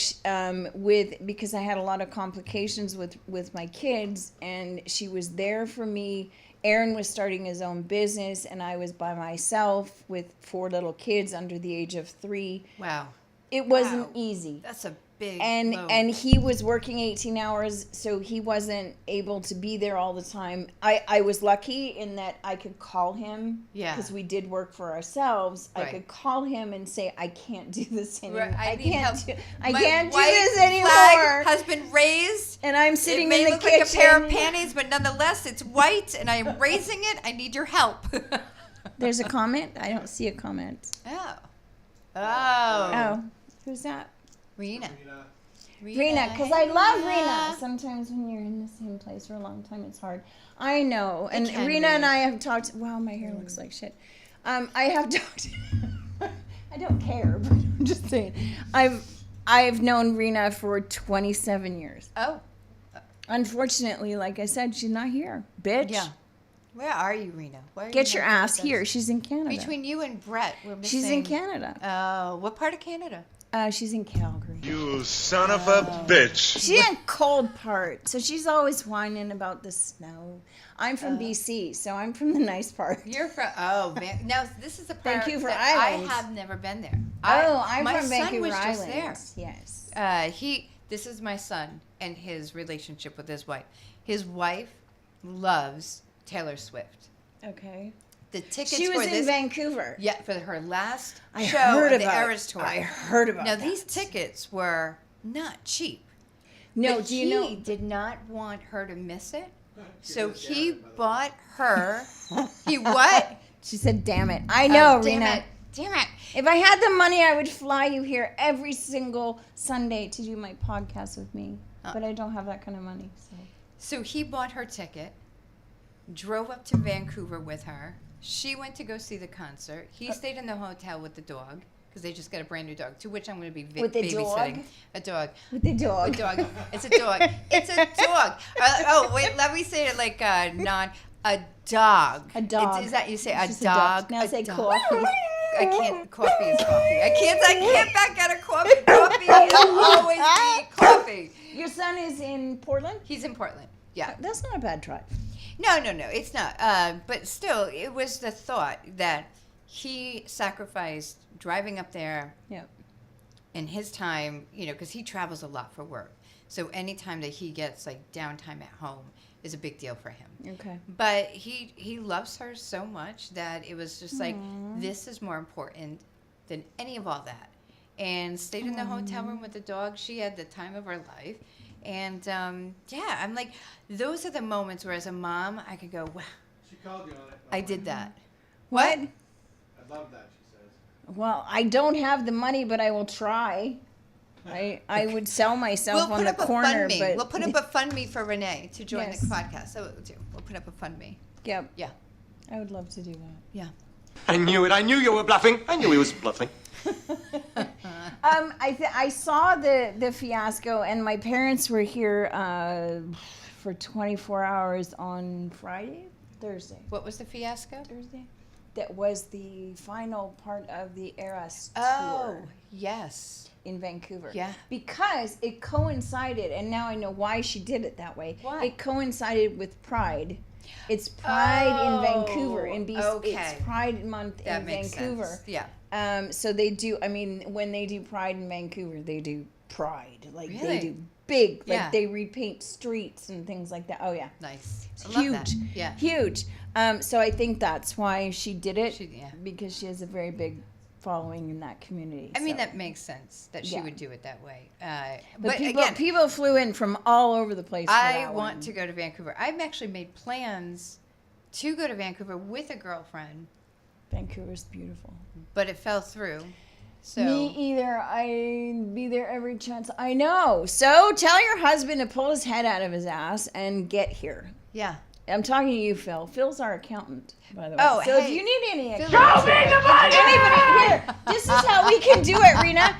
because I had a lot of complications with my kids, and she was there for me. Aaron was starting his own business, and I was by myself with 4 little kids under the age of 3. Wow. It wasn't easy. That's a big load. And he was working 18 hours, so he wasn't able to be there all the time. I was lucky in that I could call him because we did work for ourselves. Right. I could call him and say, I can't do this anymore. Right, I need help. can't do white this flag anymore. has been raised. And I'm sitting It may in the look kitchen. like a pair of panties, but nonetheless, it's white, and I am raising it. I need your help. There's a comment? I don't see a comment. Oh. Oh. Who's that? Rena. Rena, because I love Rena. Sometimes when you're in the same place for a long time, it's hard. I know. And can Rena be. and I have talked. Wow, my hair looks like shit. I have talked. I don't care, but I'm just saying. I've known Rena for 27 years. Oh. Unfortunately, like I said, she's not here. Bitch. Yeah. Where are you, Rena? Where are Get you your not ass with us? here. She's in Canada. Between you and Brett, we're missing. She's in Canada. Oh, what part of Canada? She's in Calgary. You son of a bitch. She's in cold part, so she's always whining about the snow. I'm from BC, so I'm from the nice part. You're from now this is the part Vancouver that Island. I have never been there. I'm my from son Vancouver was just Island. there. Yes. This is my son and his relationship with his wife. His wife loves Taylor Swift. Okay. The tickets She was for in Vancouver. Yeah, for her last I show heard of the about Eras Tour. I heard about Now that. these tickets were not cheap. No, but do you know? he did not want her to miss it, so he bought her. He what? She said, "Damn it! I know, Damn Rena. it! Damn it! If I had the money, I would fly you here every single Sunday to do my podcast with me. But I don't have that kind of money. So he bought her ticket, drove up to Vancouver with her. She went to go see the concert. He stayed in the hotel with the dog because they just got a brand new dog. To which I'm going to be With the babysitting dog? a dog. With the dog. A dog. It's a dog. It's a dog. Wait. Let me say it like a dog. A dog. Is that you say It's a just dog? Now a say dog. coffee. I can't. Coffee is coffee. I can't back out of coffee. Coffee will always be coffee. Your son is in Portland? He's in Portland. Yeah. That's not a bad drive. No, it's not. But still, it was the thought that he sacrificed driving up there Yep. in his time, because he travels a lot for work. So any time that he gets like downtime at home is a big deal for him. Okay. But he loves her so much that it was just like, this is more important than any of all that. And stayed in the hotel room with the dog. She had the time of her life. And, I'm like, those are the moments where as a mom, I could go, wow, She called you on it. I did that. What? I love that, she says. Well, I don't have the money, but I will try. I would sell myself on the corner, but We'll put up a FundMe for Renee to join Yes. the podcast. So we'll put up a FundMe. Yep. Yeah. I would love to do that. Yeah. I knew it. I knew you were bluffing. I knew he was bluffing. I saw the fiasco, and my parents were here for 24 hours on Thursday. What was the fiasco? Thursday. That was the final part of the Eras Oh, tour yes. in Vancouver. Yeah. Because it coincided, and now I know why she did it that way. Why? It coincided with Pride. It's Pride in Vancouver, in BC. Okay. It's Pride Month That in makes Vancouver. sense. Yeah. So they do. I mean, when they do Pride in Vancouver, they do Pride. Like Really? they do big. Like Yeah. they repaint streets and things like that. Oh yeah. Nice. It's I love huge. that. Yeah. Huge. So I think that's why she did it. Yeah. Because she has a very big following in that community. I mean, so. that makes sense that she Yeah. would do it that way. But Again, people flew in from all over the place. For I that want one. to go to Vancouver. I've actually made plans to go to Vancouver with a girlfriend, Vancouver's beautiful. but it fell through. So Me either. I'd be there every chance. I know. So tell your husband to pull his head out of his ass and get here. yeah. I'm talking to you, Phil. Phil's our accountant, by the way. Oh, so hey. if you need any Phil- anybody here, this is how we can do it, Rena.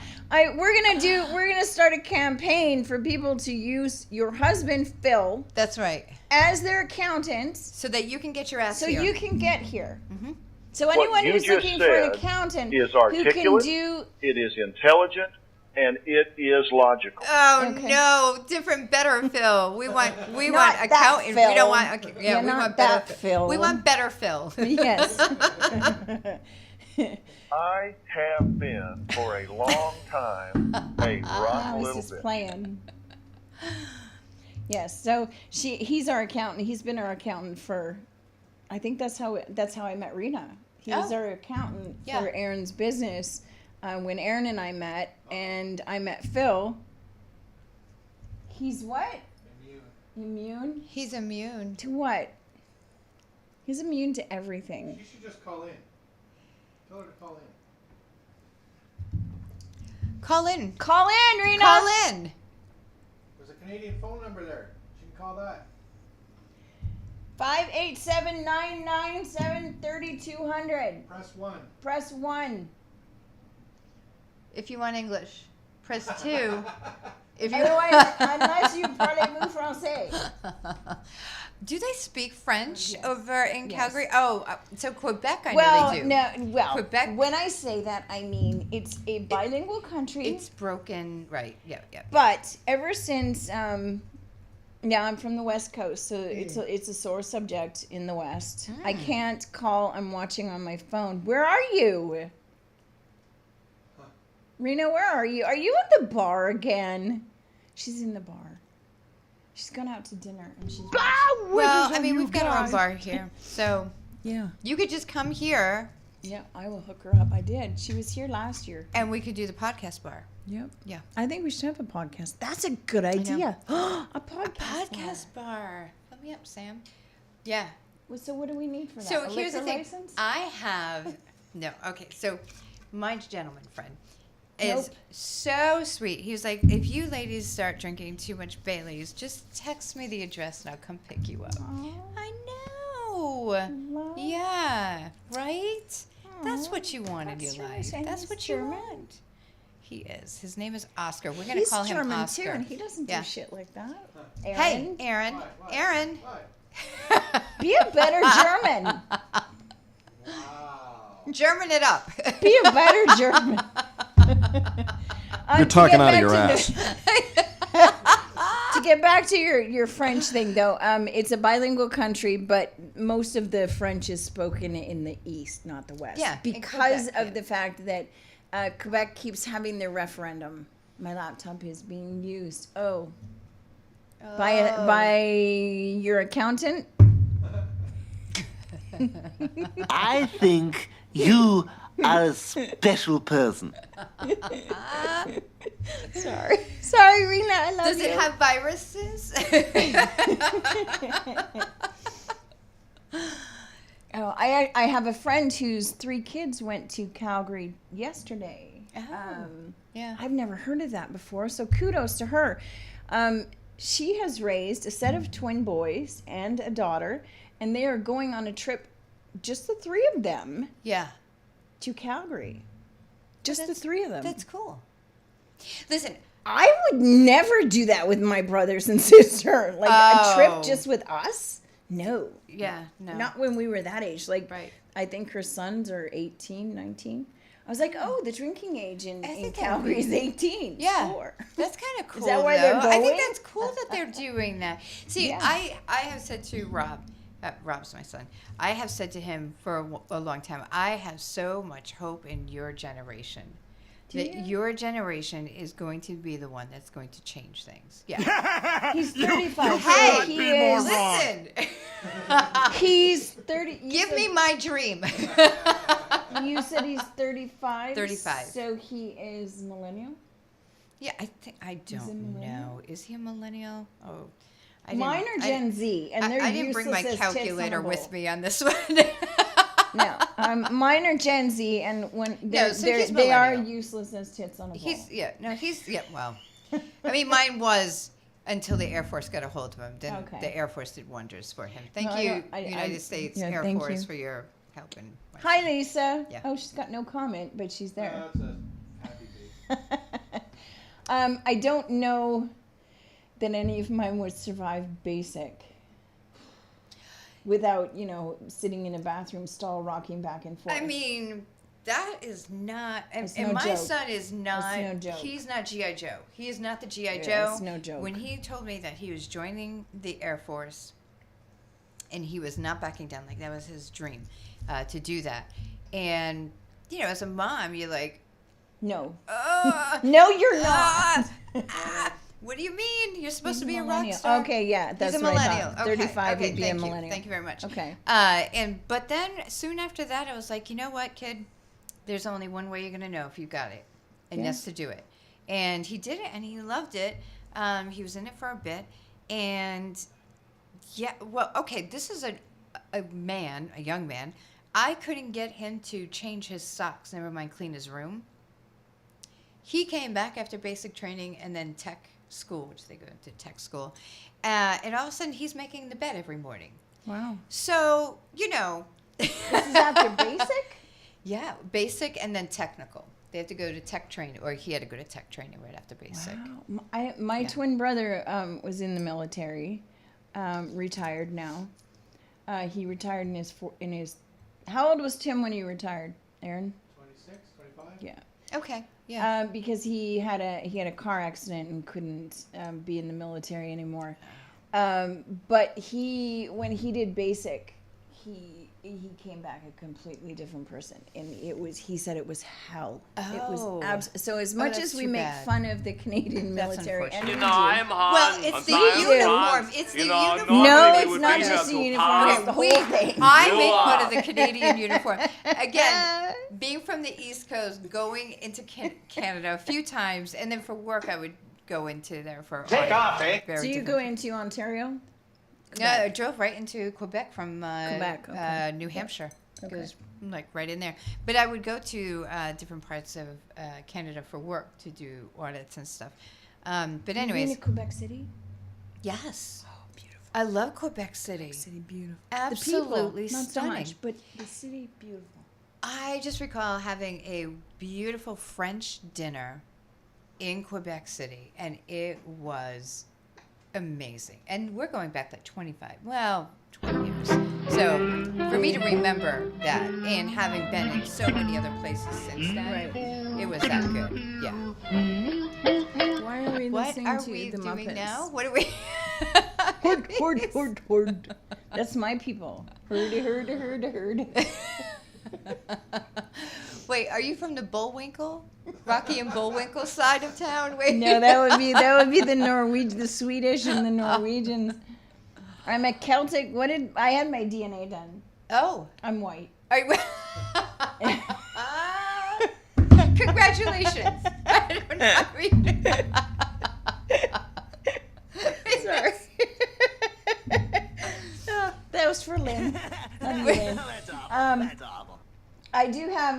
We're gonna start a campaign for people to use your husband, Phil, That's right. as their accountant, So that you can get your ass so here. you can get here. Mm-hmm. So anyone you who's just looking for an said accountant is who can articulate. do It is intelligent, and it is logical. Oh Okay. no, different, better Phil. We want Not that accountant. Phil. We don't want. Okay, Yeah, we not want better that Phil. We want better Phil. yes. I have been for a long time a I rotten was little just bit. playing. Yes, so he's our accountant. He's been our accountant for, I think that's how I met Rena. He was Oh. our accountant Yeah. for Aaron's business when Aaron and I met, and I met Phil. He's what? Immune He's immune. to what? He's immune to everything. You should just call in. Tell her to call in. Call in. Call in, Rena. Call in. There's a Canadian phone number there. She can call that. 587-997-3200. Press 1. Press 1. If you want English, press 2. If you Otherwise, unless you parlez-vous français. Do they speak French Yes. over in Yes. Calgary? Oh, so Quebec, I know Well, they do. Quebec- when I say that, I mean it's a bilingual country. It's broken, right? Yeah. But ever since, I'm from the West Coast, so it's a sore subject in the West. I can't call. I'm watching on my phone. Where are you? Rena, where are you? Are you at the bar again? She's in the bar. She's gone out to dinner and she's. Well, I mean, we've got our own bar here, so Yeah. you could just come here, Yeah, I will hook her up. I did. She was here last year. and we could do the podcast bar. Yep. Yeah. I think we should have a podcast. That's a good idea. a podcast. Podcast bar. Fill me up, Sam. Yeah. Well, so what do we need for that? So A here's the liquor thing. license? I have no. Okay, so my gentleman friend is Nope. so sweet. He was like, if you ladies start drinking too much Bailey's, just text me the address and I'll come pick you up. Aw, I know. love. Yeah. Right. That's Aw, what you want in that's your nice. life. And That's he's what you German. want. He is. His name is Oscar. We're gonna He's call him German Oscar. too, and he doesn't Yeah. do shit like that. Hey, Aaron. Why? Aaron. Why? Be a better German. Wow. German it up. Be a better German. You're To talking get out of back your to ass. To get back to your French thing, though, it's a bilingual country, but most of the French is spoken in the East, not the West. Yeah, in because Quebec, of yeah. the fact that Quebec keeps having their referendum. My laptop is being used. Oh, by your accountant. I think you are a special person. Sorry, Rena. I love Does you. it have viruses? Oh, I have a friend whose 3 kids went to Calgary yesterday. Yeah. I've never heard of that before, so kudos to her. She has raised a set of twin boys and a daughter, and they are going on a trip, just the 3 of them, Yeah. to Calgary. Just the That's- 3 of them. That's cool. Listen, I would never do that with my brothers and sister. Like a Oh. trip just with us? No. yeah, no. Not when we were that age. Like, Right. I think her sons are 18, 19. I was like, oh, the drinking age in think Calgary is 18. Yeah. Sure. That's kind of cool. that why they're though. I think going? that's cool that they're doing that. See, Yeah. I have said to Rob, Rob's my son. I have said to him for a long time, I have so much hope in your generation. That your generation is going to be the one that's going to change things. Yeah. He's 35. Hey, so he is. Listen, He's 30. give me my dream. You said he's 35. 35. So he is millennial. Yeah, I don't know. Is he a millennial? Oh, Mine are Gen Z, and they're I didn't bring my useless as tits on a calculator bowl. with me on this one. No, mine are Gen Z, and when No, so he's they are millennial. useless as tits on a bowl. Well, I mean, mine was until the Air Force got a hold of him. Then Okay. the Air Force did wonders for him. Thank No, you, I United States yeah, Air thank Force, you. for your help. And Hi, Lisa. Yeah. Oh, she's got no comment, but she's there. That's a happy face. I don't know that any of mine would survive basic without, sitting in a bathroom stall, rocking back and forth. I mean, that is not. And It's no my joke. son is not. no joke. He's not GI Joe. He is not the GI Yeah, Joe. it's no joke. When he told me that he was joining the Air Force, and he was not backing down, like that was his dream, to do that. And as a mom, you're like, no. oh, No, you're not. what do you mean? You're supposed to be a rock Millennial. star. Okay, yeah, that's He's a what I millennial. thought. Okay, 35, okay, he'd be a thank you. millennial. Thank you very much. Okay. But then soon after that, I was like, you know what, kid? There's only one way you're gonna know if you got it, and Yeah. that's to do it. And he did it, and he loved it. He was in it for a bit, and yeah, well, okay, this is a young man. I couldn't get him to change his socks, never mind clean his room. He came back after basic training and then tech school, which they go into tech school. And all of a sudden, he's making the bed every morning. Wow. So, This is after basic? yeah, basic and then technical. They have to go to tech training, or he had to go to tech training right after basic. Wow. My twin brother was in the military, retired now. He retired in his. How old was Tim when he retired, Aaron? 26, 25? Yeah. Okay. Yeah. Because he had a car accident and couldn't be in the military anymore. But when he did basic, he came back a completely different person, and he said it was hell. It Oh. was so as much that's as we too make bad. fun of the Canadian That's military, and unfortunate. we do. Well, it's the uniform. It's the uniform. No, it's not just the uniform. It's the whole thing. I make fun of the Canadian uniform. Again, being from the East Coast, going into Canada a few times, and then for work, I would go into there for. Take off, eh? So you go into Ontario? No, I drove right into Quebec from Quebec, okay. New Hampshire. It Okay. was like right in there. But I would go to different parts of Canada for work to do audits and stuff. But You've been anyways, to Quebec City? yes. Oh, beautiful. I love Quebec City. City, beautiful. Absolutely the people, not stunning. so much, but the city, beautiful. I just recall having a beautiful French dinner in Quebec City, and it was amazing. And we're going back like 20 years. So for me to remember that, and having been in so many other places since then, it was that good. Yeah. Why are we What listening are to we the doing Muppets? now? What are we? Herd. That's my people. Herd. Wait, are you from the Bullwinkle? Rocky and Bullwinkle side of town? Wait. No, that would be the Swedish and the Norwegians. I'm a Celtic. I had my DNA done. Oh. I'm white. Are you... Congratulations. I don't know. Sorry. That was for Lynn. Lynn. That's awful. I do have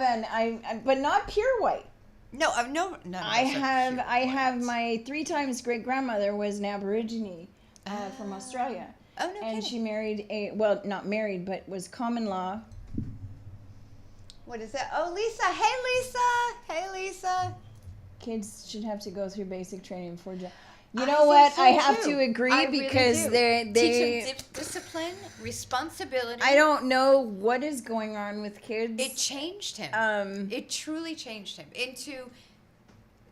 but not pure white. No, none of I us are have pure I have whites. my 3 times great grandmother was an Aborigine from Australia. Oh, no And kidding. she married not married, but was common law. What is that? Oh, Lisa. Hey, Lisa. Kids should have to go through basic training before. You I know think what? so, I have too. to agree I really because do. they. Teach them discipline, responsibility. I don't know what is going on with kids. It changed him. It truly changed him into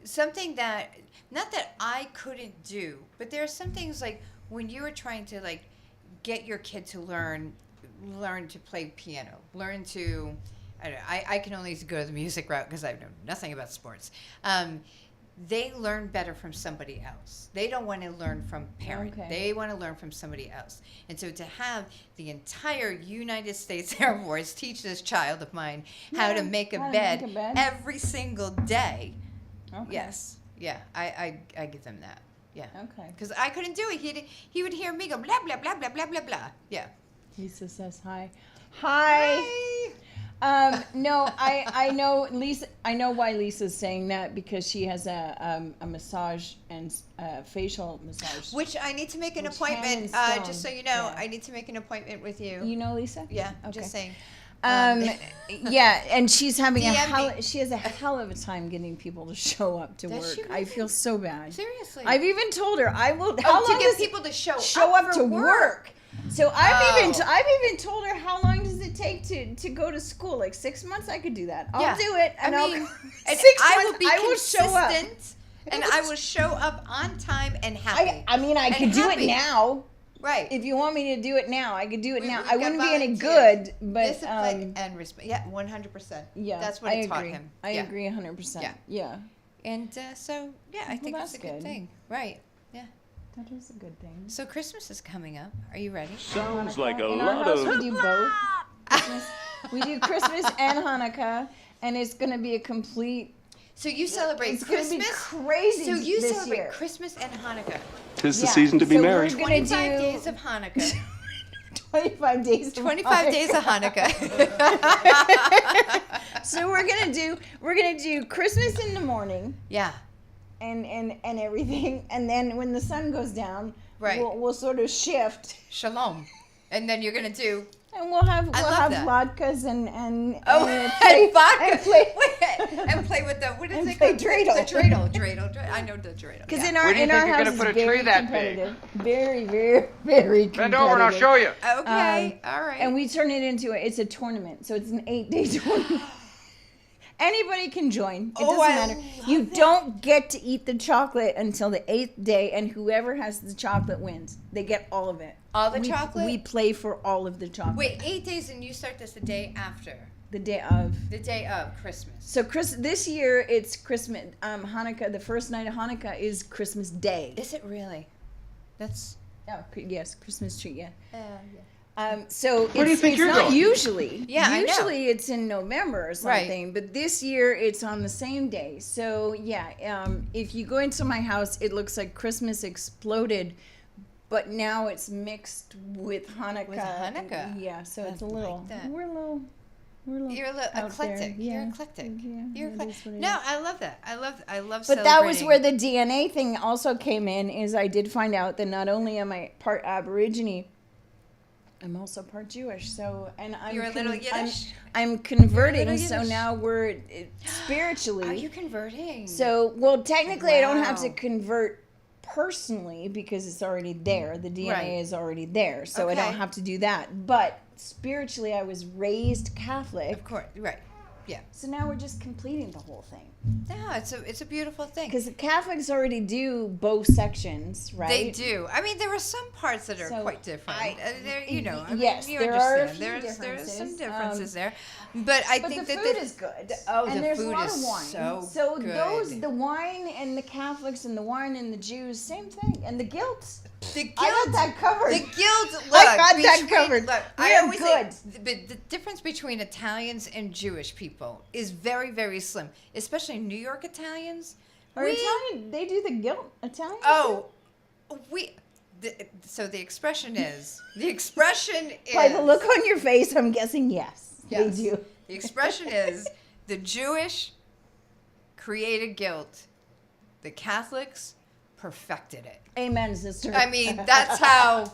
something that, not that I couldn't do, but there are some things like when you were trying to like get your kid to learn to play piano, learn to, I don't know, I can only go to the music route because I know nothing about sports. they learn better from somebody else. They don't want to learn from parent. Okay. They want to learn from somebody else. And so to have the entire United States Air Force teach this child of mine how to make a bed every single day. Okay. Yes. Yeah. I give them that. Yeah. Okay. Because I couldn't do it. He would hear me go blah, blah, blah, blah, blah, blah, blah. Yeah. Lisa says hi. Hi. No, I know Lisa. I know why Lisa's saying that, because she has a massage and facial massage. Which I need to make an Which appointment. hands Just so down. you know, Yeah. I need to make an appointment with you. You know Lisa? Yeah. Okay. Just saying. Yeah, and she's having DM me. she has a hell of a time getting people to show up to Does work. she I really? feel so bad. Seriously. I've even told her I will. How to long get does people to show up for to work? So I've even Oh. I've even told her, how long does it take to go to school? Like 6 months, I could do that. I'll Yeah. do it, and I I'll mean, and 6 I months. will be I will show up. consistent, and I will show up on time and happy. I mean, I And could do it happy. now. Right. If you want me to do it now, I could do it We- now. we've I got wouldn't be any volunteers. good, but Discipline and respect. Yeah, 100%. yeah, That's what I I agree. taught him. I Yeah. agree 100%. Yeah. Yeah, And so, yeah, I think that's it's a good good. thing. Right. Yeah. that is a good thing. So Christmas is coming up. Are you ready? Sounds like a In our lot house, of. we do both. Christmas, we do Christmas and Hanukkah, and it's going to be a complete. So you celebrate It's going to be Christmas. crazy. So you this celebrate year. Christmas and Hanukkah. 'Tis the Yeah, season to be so we're married. gonna 25 do days of Hanukkah. 25 days. of 25 days of Hanukkah. So we're gonna do Christmas in the morning Yeah. and everything, and then when the sun goes down, Right. we'll sort of shift, Shalom. And then you're going to do. and we'll have love that. latkes and Oh, play- and vodka. and play- and play with the, what is and it play called? dreidel. The dreidel. I know the dreidel. Because Yeah. in our Where do you in think our you're house gonna put it's a tree very that big? competitive, very very very competitive. Bend over and I'll show you. Okay. All right. And we turn it into it's a tournament, so it's an 8-day tournament. Anybody can join. It Oh, doesn't I matter. love You that. don't get to eat the chocolate until the 8th day, and whoever has the chocolate wins. They get all of it. All the we, chocolate? We play for all of the chocolate. Wait, 8 days and you start this the day after. The day of. The day of Christmas. So this year it's Christmas. Hanukkah. The first night of Hanukkah is Christmas Day. Is it really? That's. Oh, yes, Christmas tree. Yeah. Yeah. So Where do you think it's you're not going? usually. Yeah, I know. Usually it's in November or Right. something, but this year it's on the same day. So yeah, if you go into my house, it looks like Christmas exploded, but now it's mixed with Hanukkah. With Hanukkah. Yeah, so it's a I like little. that. We're a little. You're a little out eclectic. there. You're Yeah. eclectic. Yeah, You're it eclectic. is what it No, is. I love that. I love But that was celebrating. where the DNA thing also came in. Is I did find out that not only am I part Aborigine, I'm also part Jewish. So and I'm You're a little Yiddish? I'm converting. little So Yiddish? now we're spiritually. Are you converting? So well, technically, I don't have to Wow. convert personally because it's already there. The DNA Right. is already there, so I don't Okay. have to do that. But spiritually, I was raised Catholic. Of course, right. Yeah. So now we're just completing the whole thing. No, it's a beautiful thing. Because Catholics already do both sections, right? They do. I mean, there are some parts that are So quite different. I- there, you know, I mean, yes, you there are a understand. few There's some differences. differences there, but I But think the that food is good. Oh, and the there's food a lot is of wine. so those, good. the wine and the Catholics and the wine and the Jews, same thing. And the guilt. the guilt. I got that covered. The guilt. Look, I got that between- covered. Look, We I are always good. say, but the difference between Italians and Jewish people is very, very slim. Especially New York Italians. Or We- Italian, they do the guilt. Italian. Oh, so the expression is By the look on your face, I'm guessing yes. Yes. They do. The expression is the Jewish created guilt. The Catholics perfected it. Amen, sister. I mean, that's how.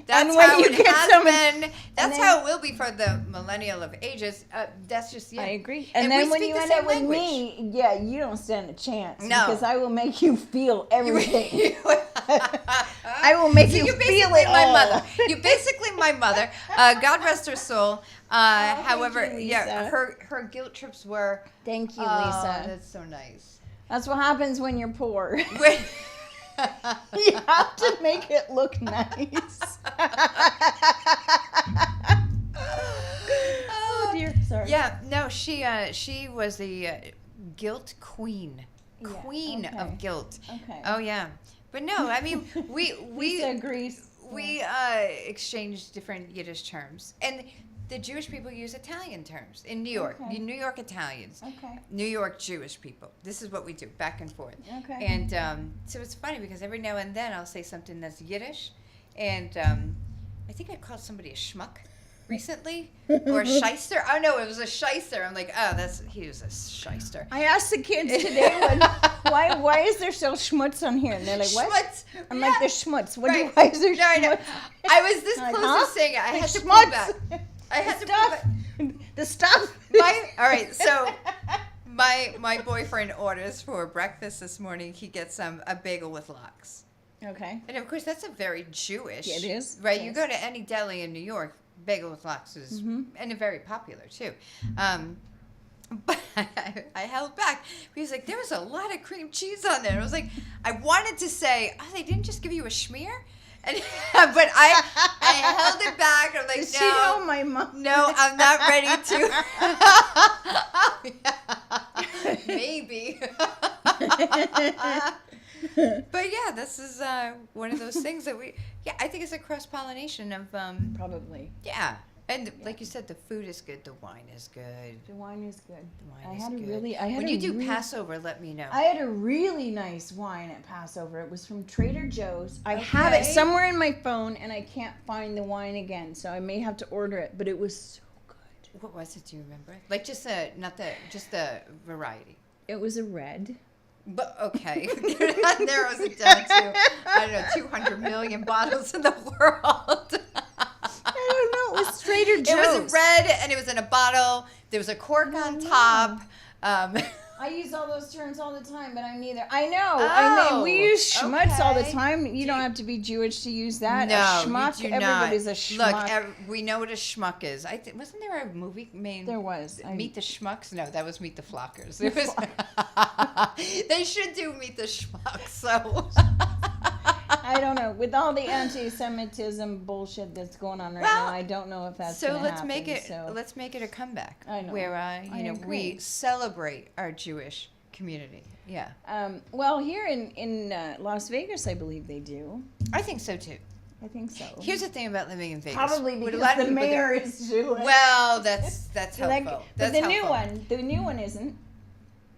That's And when how you it get has someone- been. That's then- how it will be for the millennial of ages. That's just yeah. I agree. And And, we then when speak you the end same up with language. me, yeah, you don't stand a chance. No. Because I will make you feel everything. I I will make you you're feel basically it my all. mother. You're basically my mother. God rest her soul. However, you, yeah, Lisa. her guilt trips were. Thank you, Oh, Lisa. that's so nice. That's what happens when you're poor. When- You have to make it look nice. Oh dear, sorry. Yeah, no, she was the guilt queen. queen okay. of guilt. Okay. Oh yeah, but no, I mean we Lisa agrees. we exchange different Yiddish terms, and the Jewish people use Italian terms in New York. Okay. New York Italians, Okay. New York Jewish people. This is what we do, back and forth. Okay. And so it's funny because every now and then I'll say something that's Yiddish, and I think I called somebody a schmuck recently or a shyster. Oh no, it was a shyster. I'm like, oh, he was a shyster. I asked the kids today why is there still schmutz on here? And they're like, what? Schmutz. I'm Yeah. like, there's schmutz. Right. Why is there No, I know. schmutz? I was this Like, close huh? to saying it. I Like had to pull schmutz. back. I had The to pull stuff. back. The stuff. All right, so my boyfriend orders for breakfast this morning. He gets a bagel with lox, Okay. and of course that's a very Jewish. It is, right. You yes. go to any deli in New York, bagel with lox is and very popular too. But I held back. He was like, there was a lot of cream cheese on there. And I was like, I wanted to say, oh, they didn't just give you a schmear? And, but I held it back. I'm like, Does no. she know my mom? No, I'm not ready to. Maybe. But yeah, this is one of those things that I think it's a cross-pollination of, Probably. yeah. And like you said, the food is good, the wine is good. The wine is good. The wine is good. I had when a you do really- Passover, let me know. I had a really nice wine at Passover. It was from Trader Joe's. I have it Okay. somewhere in my phone, and I can't find the wine again, so I may have to order it. But it was so good. What was it? Do you remember? Like just the variety. It was a red. But okay, that narrows it down to I don't know 200 million bottles in the world. I don't know. It was Trader Joe's. It was red and it was in a bottle. There was a cork on top. I use all those terms all the time, but I'm neither. I know. I mean, we use schmutz all the okay. time. You don't have to be Jewish to use that. No, a schmuck. you do not. Everybody's a schmuck. Look, we know what a schmuck is. Wasn't there a movie made? There was. Meet the Schmucks? No, that was Meet the Flockers. It was, they should do Meet the Schmucks. So I don't know. With all the anti-Semitism bullshit that's going on right now, I don't know if that's so gonna let's happen, make it. so. Let's make it a comeback. I know. Where I we agree. celebrate our Jewish community. Yeah, Well, here in Las Vegas, I believe they do. I think so too. I think so. Here's the thing about living in Vegas. Probably What a because lot of the people mayor is Jewish. Well, that's helpful. Like, but That's the helpful. new one isn't.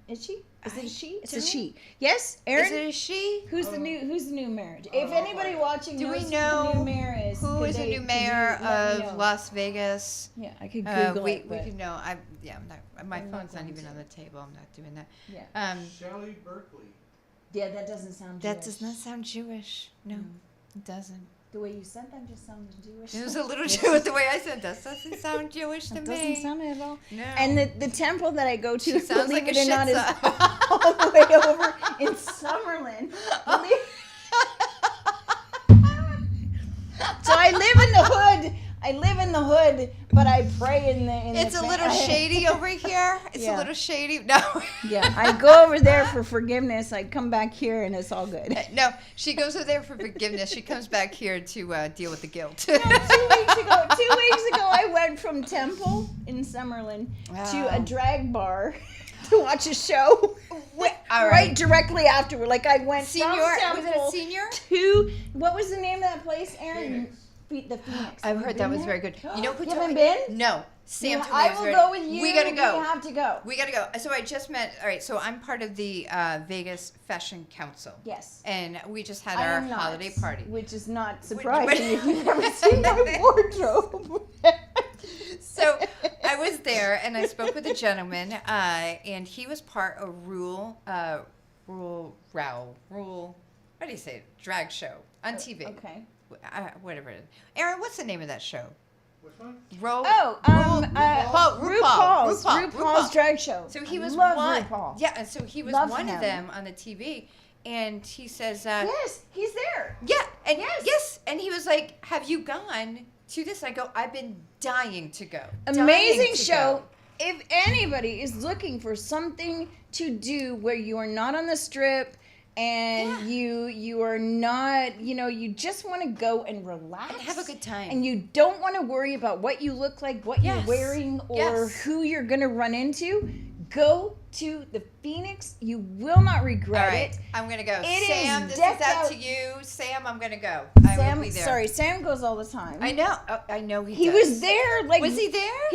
Is she? Is it a she? It's a don't- she. Yes, Aaron. Is it a she? Who's the new mayor? If anybody watching Do knows we know who the new mayor is, Who is the new mayor of Las Vegas? Yeah, I could Google we it. But could know. I'm not. My phone's not even on the table. I'm not doing that. yeah, Shelley Berkeley. yeah, that doesn't sound. That Jewish. does not sound Jewish. No, it doesn't. The way you said that just sounded Jewish. It was a little Jewish the way I said that. Doesn't sound Jewish to It me. doesn't sound it at all. No. And the temple that I go to, She sounds believe like a it or not, is shitza. all the way over in Summerlin. So I live in the hood. But I pray in the. It's a little shady over here. It's Yeah. a little shady. No. Yeah, I go over there for forgiveness. I come back here and it's all good. No, she goes over there for forgiveness. She comes back here to deal with the guilt. 2 weeks ago, I went from Temple in Summerlin to a drag bar to watch a show. All Right directly afterward. Like I went Senior? from Was it a Temple senior? to what was the name of that place, Aaron? The Phoenix. I've Have you heard that been was there? very good. You know who You told haven't me? been? No. Sam Yeah, told me I it was will very- go with you. We gotta go. We have to go. We gotta go. So I just met. All right. So I'm part of the Vegas Fashion Council. Yes. And we just had I our am not, holiday party. which is not Which- surprising if you've never seen my wardrobe. So I was there and I spoke with a gentleman, and he was part of what do you say? Drag show on TV. Okay. Whatever it is. Aaron, what's the name of that show? Which one? RuPaul's drag show. So he was Love one. RuPaul. Yeah, and so he was Love one him. of them on the TV, and he says, Yes, he's there. yeah, and Yes. yes, and he was like, "Have you gone to this?" I go, "I've been dying to go." Amazing Dying to show. go." If anybody is looking for something to do where you are not on the strip and you are not, you just want to go and relax And have a good time. and you don't want to worry about what you look like, what Yes. you're wearing, or Yes. who you're going to run into, go to the Phoenix. You will not regret All right, it. I'm gonna go. It Sam, is this is decked out out- to you. Sam, I'm gonna go. I Sam, will be there. sorry, Sam goes all the time. I know. Oh, I know he. He does. was there. Like, Was he there?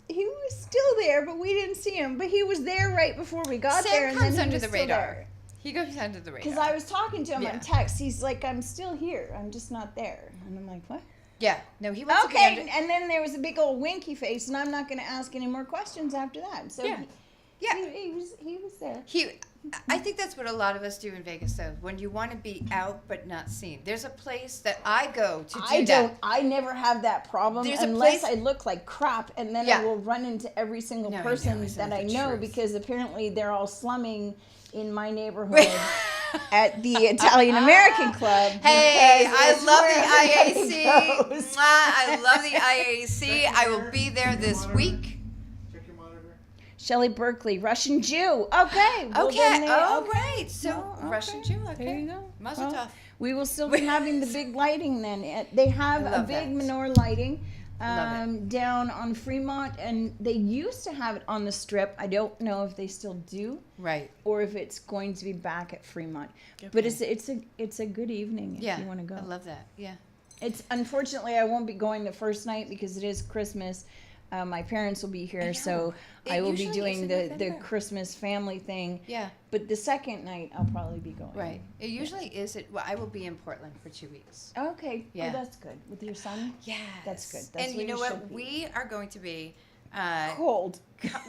He was still there, but we didn't see him. But he was there right before we got Sam there, and comes then he under was the still radar. there. He goes under the radar. Because I was talking to him Yeah. on text. He's like, "I'm still here. I'm just not there." And I'm like, "What?" Yeah. No, he wants to be Okay. under. And then there was a big old winky face, and I'm not going to ask any more questions after that. So Yeah. he, Yeah. he was there. I think that's what a lot of us do in Vegas, though. When you want to be out but not seen, there's a place that I go to do that. I never have that problem There's a unless place- I look like crap, and then Yeah. I will run into every single No, I know, person isn't that I that the know truth? because apparently they're all slumming in my neighborhood at the Italian American Club. Hey, because I it's love where the everybody IAC. goes. Mwah, I love the IAC. I will be there this week. Check your monitor. Shelley Berkeley, Russian Jew. Okay. well, Okay. then they- Oh, okay. right. So No, Russian okay. Jew. Okay. There you go. Mazel Well, tov. We will still be having the big lighting then. They have I a love big that. menorah lighting Love down on Fremont, and they used to have it on the Strip. I don't know if they still do, Right. or if it's going to be back at Fremont. But it's a good evening if Yeah. you want to go. I love that. Yeah. It's unfortunately I won't be going the first night because it is Christmas. My parents will be here, so It I will be usually doing is the in November. Christmas family thing. Yeah. But the second night I'll probably be going. Right. It usually is. Well, I will be in Portland for 2 weeks. Okay. Yeah. Oh, that's good. With your son? Yeah. That's good. That's And where you know you what? should be. We are going to be. Cold.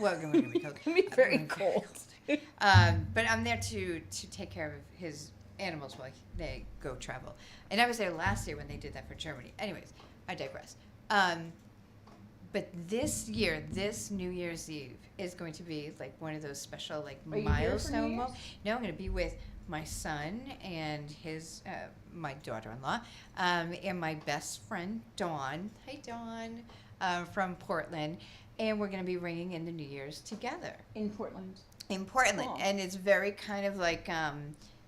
Well, we're going to be cold. It's gonna be very cold. But I'm there to take care of his animals while they go travel. And I was there last year when they did that for Germany. Anyways, I digress. But this year, this New Year's Eve is going to be like one of those special like Are you here for New milestone Year's? moments. No, I'm going to be with my son and his my daughter-in-law and my best friend Dawn. Hi, Dawn, from Portland, and we're going to be ringing in the New Year's together In Portland. in Portland, Cool. and it's very kind of like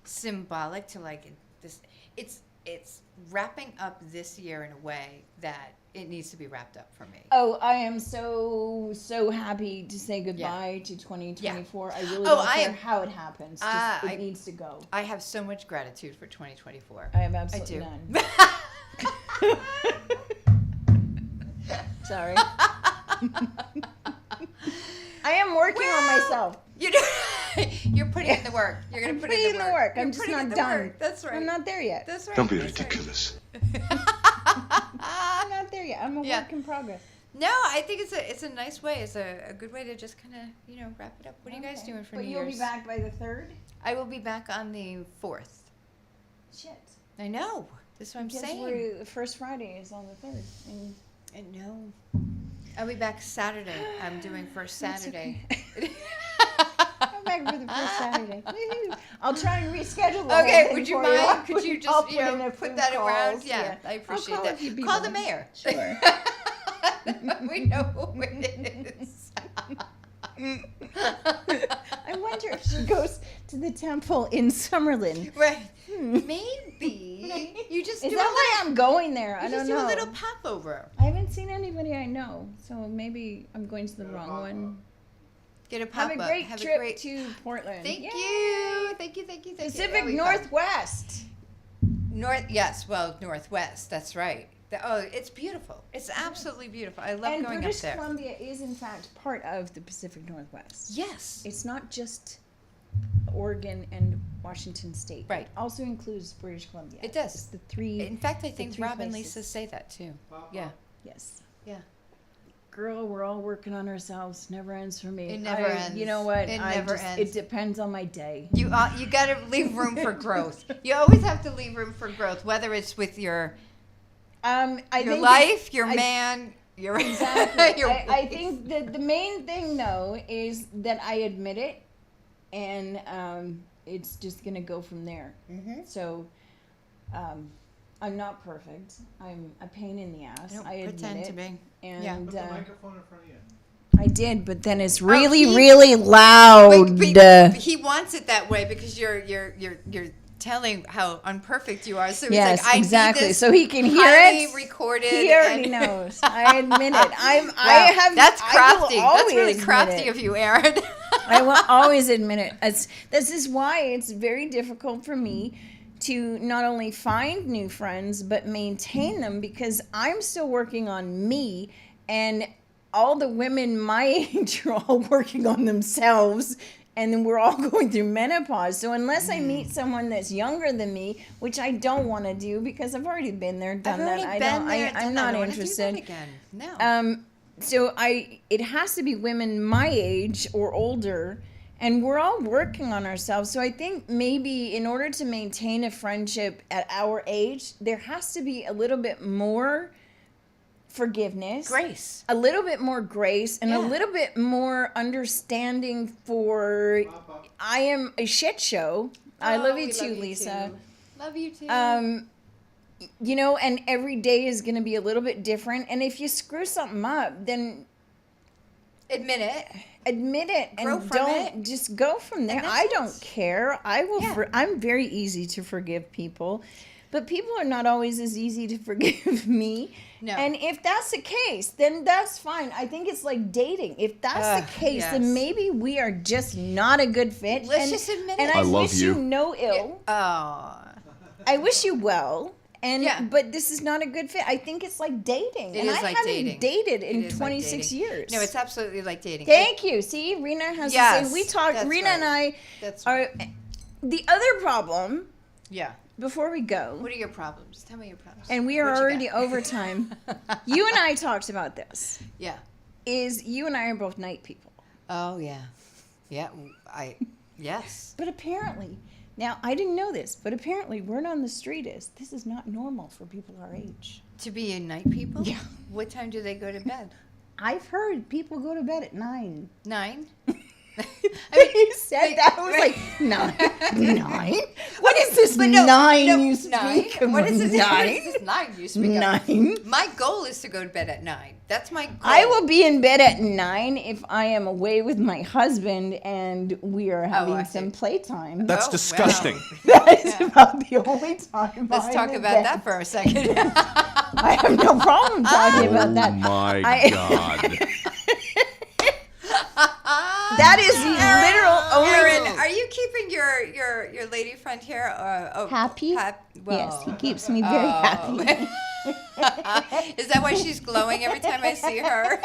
symbolic to like this. It's wrapping up this year in a way that it needs to be wrapped up for me. Oh, I am so happy to say goodbye to 2024. I really Oh, don't I care am- how it happens. Just, it needs to go. I have so much gratitude for 2024. I have absolutely do. none. Sorry. I am working on myself. You're putting in the work. You're going to put in the work. I'm You're just putting in not the done. work. That's right. I'm not there yet. That's right. Don't be That's right. ridiculous. I'm not there yet. I'm a Yeah. work in progress. No, I think it's a nice way. It's a good way to just kind of wrap it up. What are you guys Okay. doing for But New you'll Year's? be back by the 3rd? I will be back on the 4th. Shit. I know. That's what I'm Because saying. the first Friday is on the 3rd. And I know. I'll be back Saturday. I'm doing first That's Saturday. I'm back for the first Saturday. Woohoo. I'll try and reschedule the Okay, whole thing would you for mind? I'll Could put- you I'll just, put in a put few that around? calls, Yeah, I appreciate I'll call a few that. Call the people. mayor. Sure. We know who it is. I wonder if she goes to the temple in Summerlin. Right. Maybe. You just Is do that a why I'm going there? little, I you don't just do know. a little popover. I haven't seen anybody I know, so maybe I'm going to the wrong one. Get a pop Have up. a great trip to Portland. Thank Yay. you. Thank you. Pacific There we go. Northwest. Yes, well, Northwest. That's right. It's beautiful. It's absolutely beautiful. I love And going British up there. Columbia is in fact part of the Pacific Northwest. Yes. It's not just Oregon and Washington State. Right. It also includes British Columbia. It does. It's the three. In fact, I think three Rob and places. Lisa say that too. Yeah. Yes. Yeah. Girl, we're all working on ourselves. Never ends for me. It never ends. You know what? It never ends. It depends on my day. You got to leave room for growth. You always have to leave room for growth, whether it's with your I your think life, your I- man, your Exactly. your I wife. think that the main thing though is that I admit it, and it's just gonna go from there. Mm-hmm. So, I'm not perfect. I'm a pain in the ass. Don't I admit pretend it. to be. And Yeah. Put the microphone in front of you. I did, but then it's really, he- really loud. But he wants it that way because you're telling how unperfect you are. So Yes, he's like, I exactly. need this So he can hear highly it. recorded. He already and- knows. I admit it. I Wow, have. that's I will crafty. That's really always admit crafty it. of you, Aaron. I will always admit it. This is why it's very difficult for me to not only find new friends but maintain them, because I'm still working on me, and all the women my age are all working on themselves, and then we're all going through menopause. So unless I meet someone that's younger than me, which I don't want to do because I've already been there, done that. I'm not interested. Again. No. So it has to be women my age or older, and we're all working on ourselves. So I think maybe in order to maintain a friendship at our age, there has to be a little bit more forgiveness, Grace. a little bit more grace, and a little bit more understanding for I am a shit show. I love you too, Lisa. Love you too. You know, and every day is going to be a little bit different. And if you screw something up, then Admit it. Grow from and don't it. just go from there. And that's I it. don't care. I will. Yeah. I'm very easy to forgive people, but people are not always as easy to forgive me. No. And if that's the case, then that's fine. I think it's like dating. If that's the case, yes. then maybe we are just not a good fit. Let's just admit and it. I I love wish you. no ill. Oh. I wish you well. And Yeah. but this is not a good fit. I think it's like dating. It and is I like haven't dating. dated in It is like 26 dating. years. No, it's absolutely like dating. Thank you. See, Rena has Yes, the same. We talked. that's Rena and I That's are. The other problem Yeah. before we go, What are your problems? Tell me your problems. and we are What you already got? over time. You and I talked about this. Yeah. Is you and I are both night people, Oh yeah. Yeah. Yes. but apparently, now I didn't know this, but apparently, word on the street is this is not normal for people our age. To be a night people. Yeah. What time do they go to bed? I've heard people go to bed at 9. 9. You said that. I was like, 9? What is this 9 you speak of? What is this? What 9? is this 9 you speak of? 9? My goal is to go to bed at 9. That's my goal. I will be in bed at 9 if I am away with my husband and we are having I some see. playtime. That's Oh, disgusting. That is about the only time. Let's I'm talk in about bed. that for a second. I have no problem talking about that. My God. That is the literal Aaron, only. are you keeping your lady friend here? Happy? Well, Yes, he keeps me very happy. Is that why she's glowing every time I see her?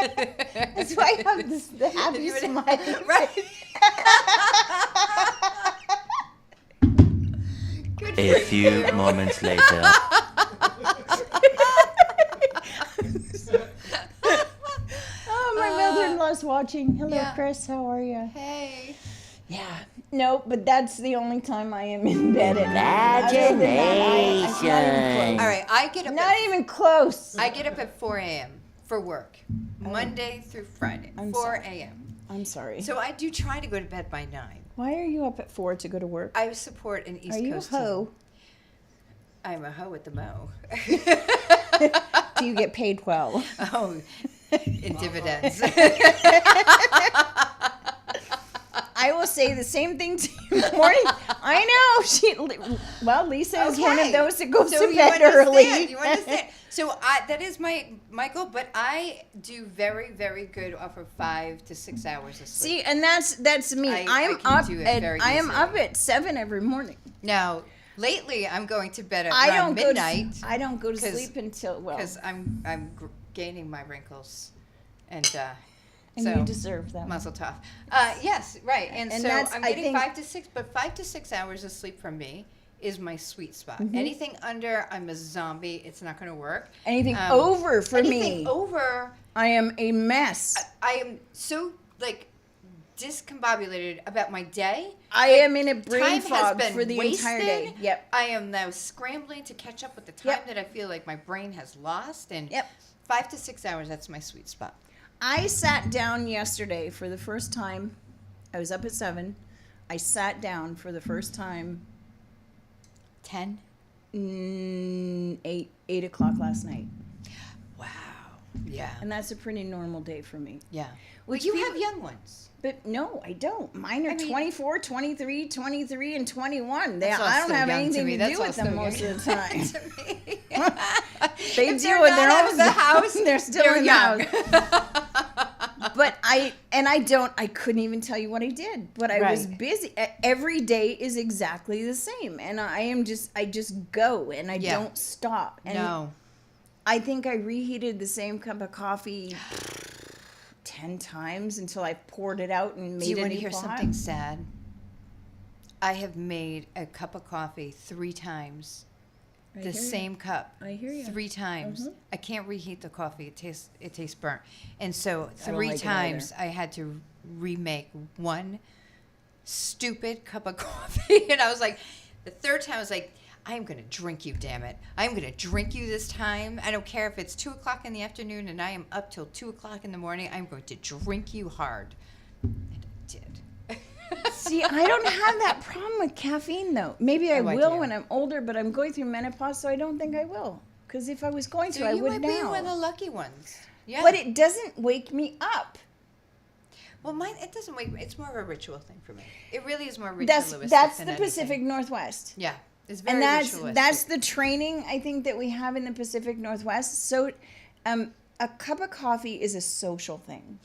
That's why I have the happy smile. Right. Good A few moments later. Oh, my mother-in-law's watching. Hello, Yeah. Chris. How are you? Hey. Yeah. No, but that's the only time I am in bed at night. Other than that, Imagination. All right, I get up. not even close. I get up at 4 a.m. for work, Monday through Friday. I'm 4 sorry. a.m. I'm sorry. So I do try to go to bed by 9. Why are you up at 4 to go to work? I support an East Are you a Coast hoe? team. I'm a hoe at the mo. Do you get paid well? Oh, in dividends. I will say the same thing to you in the morning. I know. Lisa is one of Okay. those that goes So to you bed understand, early. You understand. So that is my goal, but I do very, very good off of 5 to 6 hours of sleep. See, and that's me. I I'm can up do it at very I am easily. up at 7 every morning. Now, lately, I'm going to bed at I around don't midnight I don't go to 'cause- sleep until because I'm gaining my wrinkles, and and so you deserve that. muzzle tough. Yes, right. And And so that's- I'm I getting think- 5 to 6, but 5 to 6 hours of sleep from me is my sweet spot. Mm-hmm. Anything under, I'm a zombie. It's not going to work. Anything over for anything me, over, I am a mess. I am so like discombobulated about my day. I Like, am in a brain time has fog been for the entire day. wasted. Yep. I am now scrambling to catch up with the time Yep. that I feel like my brain has lost. And Yep. 5 to 6 hours, that's my sweet spot. I sat down yesterday for the first time. I was up at 7. I sat down for the first time 10? 8 o'clock last night. Wow. Yeah. And that's a pretty normal day for me. Yeah. Which But you people- have young ones. But no, I don't. Mine are I mean- 24, 23, 23, and 21. That's all I don't still have young to anything me. to That's do all with them still most young of the time. to me. They If deal they're with not their out own of the stuff. house. They're still they're in the young. house. But I couldn't even tell you what I did. But I was Right. busy. Every day is exactly the same. And I just go and I Yeah. don't stop. And No. I think I reheated the same cup of coffee 10 times until I poured it out and made Do you a want to new hear pot. something sad? I have made a cup of coffee 3 times. I The hear you. same cup. I hear you. 3 times. I can't reheat the coffee. It tastes burnt. And so I don't 3 like it times either. I had to remake one stupid cup of coffee. And I was like, the third time I was like, I'm going to drink you, damn it. I'm going to drink you this time. I don't care if it's 2 o'clock in the afternoon and I am up till 2 o'clock in the morning. I'm going to drink you hard. And I did. See, I don't have that problem with caffeine, though. Maybe I Oh, I will do. when I'm older, but I'm going through menopause, so I don't think I will. Because if I was going to, So I you would might be now. one of the lucky ones. Yeah. But it doesn't wake me up. Well, mine, it doesn't wait. It's more of a ritual thing for me. It really is more ritualistic That's than the anything. Pacific Northwest. Yeah. It's very And ritualistic. that's the training I think that we have in the Pacific Northwest. So, a cup of coffee is a social thing.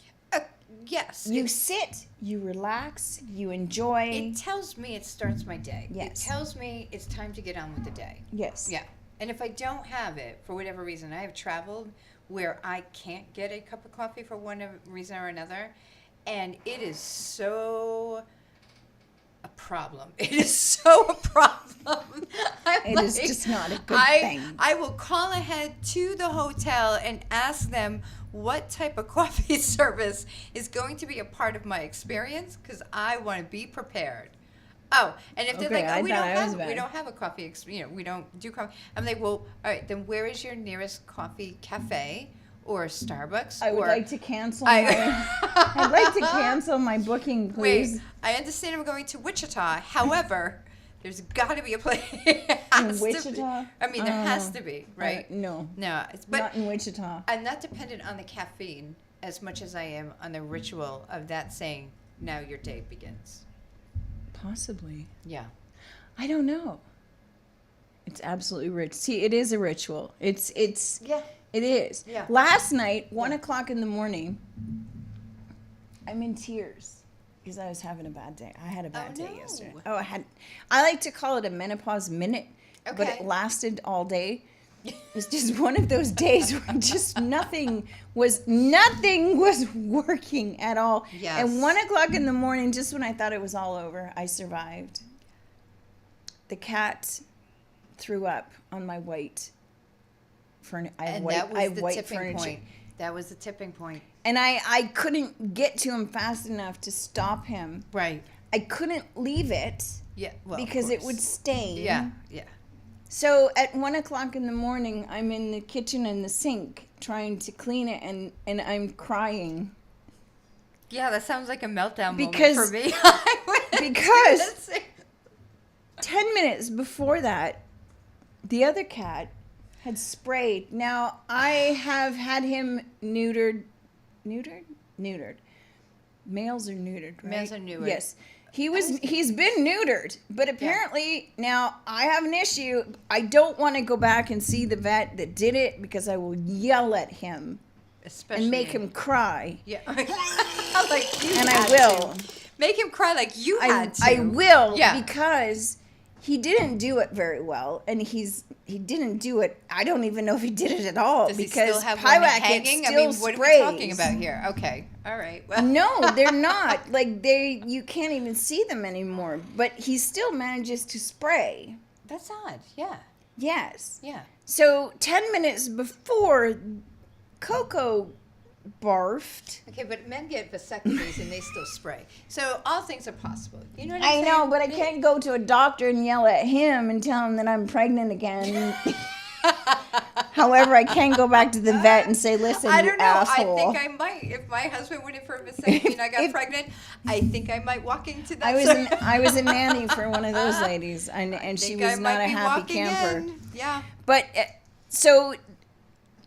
Yes. You sit, you relax, you enjoy. It tells me it starts my day. Yes. It tells me it's time to get on with the day. Yes. Yeah. And if I don't have it, for whatever reason, I have traveled where I can't get a cup of coffee for one reason or another. And it is so a problem. It is so a problem. It is just not a good thing. I will call ahead to the hotel and ask them what type of coffee service is going to be a part of my experience because I want to be prepared. Oh, and if they're Okay, like, I oh, we thought I was don't bad. have a coffee, we don't do coffee. I'm like, well, all right, then where is your nearest coffee cafe or Starbucks? I would or like to cancel I'd like to cancel my booking, please. Wait, I understand I'm going to Wichita. However, there's got to be a place. In Wichita? I mean, there has to be, right? No. No, but Not in Wichita. I'm not dependent on the caffeine as much as I am on the ritual of that saying, now your day begins. Possibly. Yeah. I don't know. It's absolutely rich. See, it is a ritual. It's Yeah. it is. Yeah. Last night, 1 o'clock in the morning, I'm in tears because I was having a bad day. I had a bad day no. yesterday. I like to call it a menopause minute, but Okay. it lasted all day. It was just one of those days where just nothing was working at all. Yes. And 1 o'clock in the morning, just when I thought it was all over, I survived. The cat threw up on my white furniture. And that was the white tipping furniture. point. That was the tipping point. And I couldn't get to him fast enough to stop him. Right. I couldn't leave it Yeah. Well, of because it course. would stain. Yeah. Yeah. So at 1 o'clock in the morning, I'm in the kitchen in the sink trying to clean it, and I'm crying. Yeah, that sounds like a meltdown Because- moment for me. because 10 minutes before that, the other cat had sprayed. Now, I have had him neutered. Males are neutered, right? Males are neutered. Yes. He's been neutered, but apparently now I have an issue. I don't want to go back and see the vet that did it because I will yell at him Especially and make him cry. Yeah. Like you And I had will. to. Make him cry like you had to. I will, Yeah. because he didn't do it very well, and he didn't do it. I don't even know if he did it at all Does he because still have one Pyrac hanging? still I mean, what sprays. are we talking about here? Okay. All right. Well. No, they're not. Like you can't even see them anymore. But he still manages to spray. That's odd. Yeah. Yes. Yeah. So 10 minutes before, Coco barfed. Okay, but men get vasectomies and they still spray. So all things are possible. You know what I'm I saying? know, but I can't go to a doctor and yell at him and tell him that I'm pregnant again. However, I can go back to the vet and say, "Listen, I don't know. asshole." I think I might. If my husband went in for a vasectomy and I got pregnant, I think I might walk into that. I was a nanny for one of those ladies, and she think I was might not a be happy walking camper. in. Yeah. But so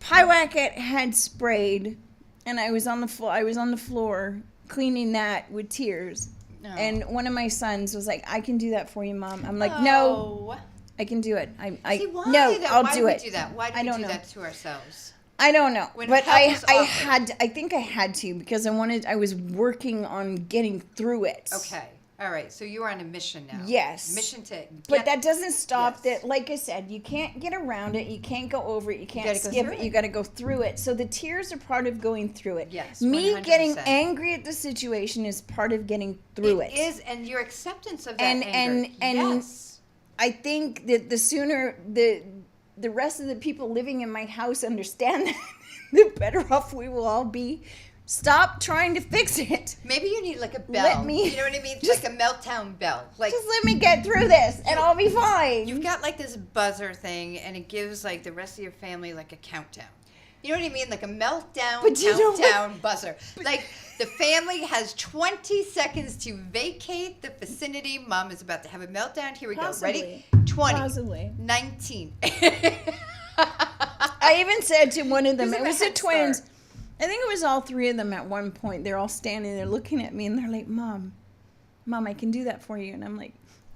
Pywacket had sprayed, and I was on the floor. I was on the floor cleaning that with tears. No. And one of my sons was like, "I can do that for you, Mom." I'm like, "No, I can do it. See, why no, though? I'll Why do do we it." do that? Why do I we don't do know. that to ourselves? I don't know, When but help is offered. I think I had to because I was working on getting through it. Okay. All right. So you're on a mission now. Yes. Mission to. But get- that doesn't stop Yes. that, like I said, you can't get around it, you can't go over it, you can't gotta go skip through it, it. you gotta go through it. So the tears are part of going through it. Yes, Me 100%. getting angry at the situation is part of getting through it. It is, and your acceptance of that And- anger. and- yes. I think that the sooner the rest of the people living in my house understand that, the better off we will all be. Stop trying to fix it. Maybe you need like a bell. Let me- You know what I mean? just- Like a meltdown bell. Like Just let me get through this and I'll be fine. you've got like this buzzer thing, and it gives like the rest of your family like a countdown. You know what I mean? Like a meltdown But you know what? countdown buzzer. Like the family has 20 seconds to vacate the vicinity. Mom is about to have a meltdown. Here we Possibly. go. Ready? 20. Possibly. 19. I even said to one of them, Who's it in was the the head twins. start? I think it was all three of them at one point. They're all standing there looking at me and they're like, Mom, I can do that for you. And I'm like,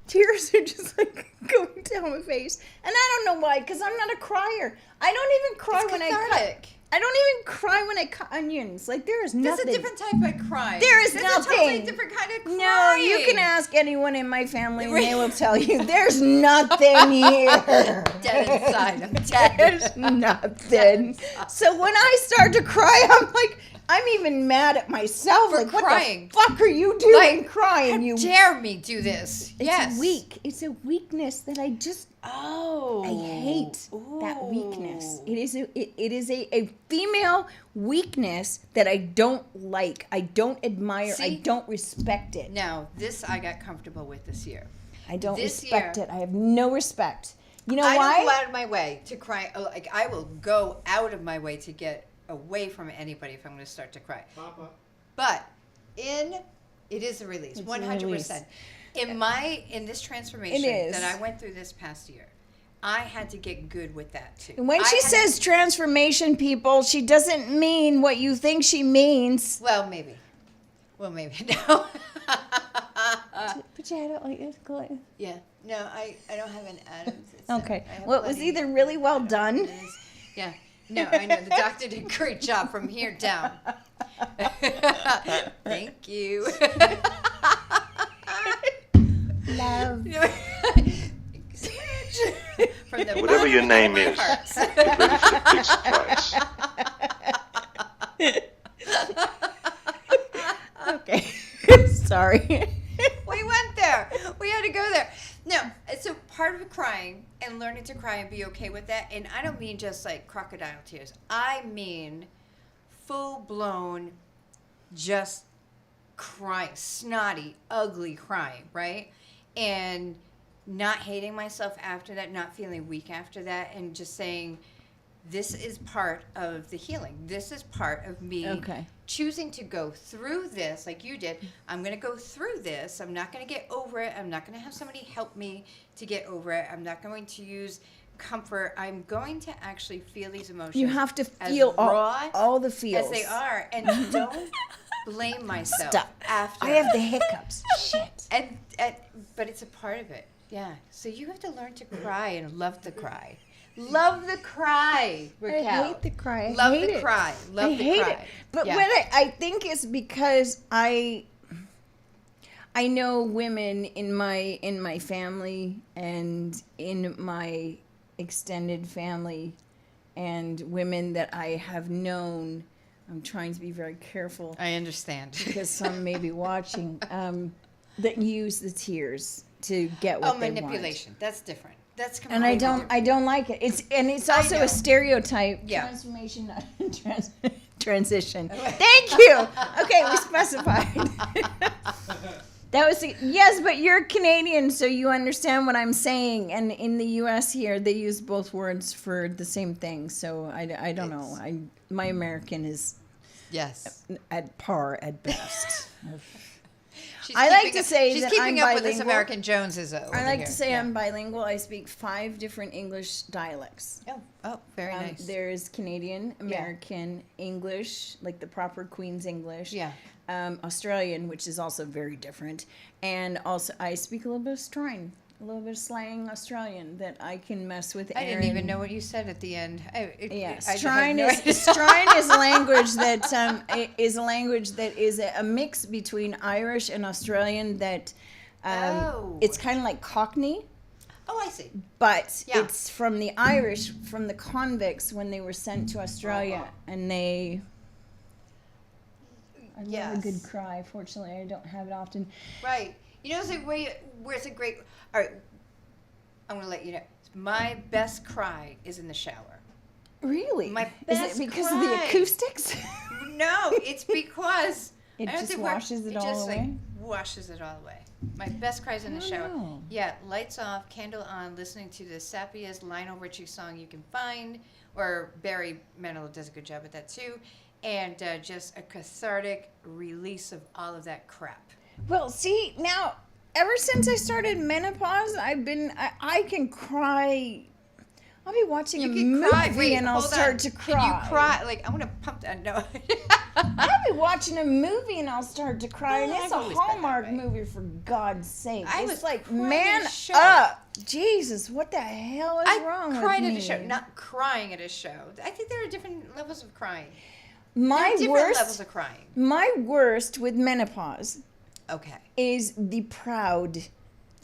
tears are just like going down my face. And I don't know why, because I'm not a crier. I don't even cry It's when I cathartic. cut. I don't even cry when I cut onions. Like there is That's nothing. a different type of crying. There is That's nothing. a totally different kind of crying. No, you can ask anyone in my family and they will tell you there's nothing here. Dead inside. I'm dead. There's nothing. So when I start to cry, I'm like, I'm even mad at myself. For like, crying. what the fuck are you doing Like, crying? How You. dare me do this? It's yes. weak. It's a weakness that I just. Oh. I hate that weakness. It is a female weakness that I don't like. I don't admire. I See? don't respect it. Now, this I got comfortable with this year. I don't This respect year- it. I have no respect. You know I why? don't go out of my way to cry. Like I will go out of my way to get away from anybody if I'm going to start to cry. Papa. But it is a release, It's a 100%. release. In this transformation It is. that I went through this past year, I had to get good with that too. And when I she had says transformation, people, she doesn't mean what you think she means. well, maybe no. Put your head out like this, Chloe. Yeah, no, I don't have an Adams. It's Okay. I have Well, it was plenty. either really well done. Yeah. No, I know the doctor did a great job from here down. Thank you. Love. Thank you so much. From the Whatever bottom your of name my is, heart. get ready for the big surprise. Okay. Sorry. We went there. We had to go there. No, so part of crying and learning to cry and be okay with that, and I don't mean just like crocodile tears. I mean full blown, just crying, snotty, ugly crying, right? And not hating myself after that, not feeling weak after that, and just saying, this is part of the healing. This is part of me choosing to go through this like you did. I'm going to go through this. I'm not going to get over it. I'm not going to have somebody help me to get over it. I'm not going to use comfort. I'm going to actually feel these emotions. You have to as feel raw all the feels. as they are, and don't blame myself Stop. after. I have the hiccups. Shit. and but it's a part of it. Yeah. So you have to learn to cry and love the cry. Love the cry, Raquel. I hate the cry. I Love hate the it. cry. Love I the hate cry. it. But Yeah. what I think is because I know women in my family and in my extended family and women that I have known. I'm trying to be very careful I understand. because some may be watching that use the tears to get what they want. Manipulation. That's different. That's And completely different. I don't like it. It's I also know. a stereotype. Yeah. Transformation, not transition. Thank you. Okay, we specified. That was yes, but you're Canadian, so you understand what I'm saying. And in the U.S. here, they use both words for the same thing. So I don't know. My American is Yes. at par at best. I like to say she's that keeping I'm up with this bilingual. American Joneses. I like to say I'm bilingual. I speak 5 different English dialects. Oh, very nice. There's Canadian, American, English, like the proper Queen's English. Yeah. Australian, which is also very different. And also, I speak a little bit of Australian, a little bit of slang Australian that I can mess with. I didn't even know what you said at the end. Strine is a language that is a language that is a mix between Irish and Australian. That it's kind of like Cockney. Oh, I see. But it's from the Irish, from the convicts when they were sent to Australia, and they. I love a good cry. Fortunately, I don't have it often. Right. You know, where it's a great. All right. I'm going to let you know. My best cry is in the shower. Really? My best Is it because cry. of the acoustics? No, it's because it just washes it all away. Like washes it all away. My best cries in the shower. Know. Yeah, lights off, candle on, listening to the sappiest Lionel Richie song you can find, or Barry Manilow does a good job at that too, and just a cathartic release of all of that crap. Well, see, now, ever since I started menopause, I can cry. I'll be watching a movie and I'll start to cry. Can you cry? Like, I want to pump that. No. I'll be watching a movie and I'll start to cry. And it's a Hallmark movie, for God's sake. It's like, man up. Jesus, what the hell is wrong with me? I cried at a show. Not crying at a show. I think there are different levels of crying. Different levels of crying. My worst with menopause is the proud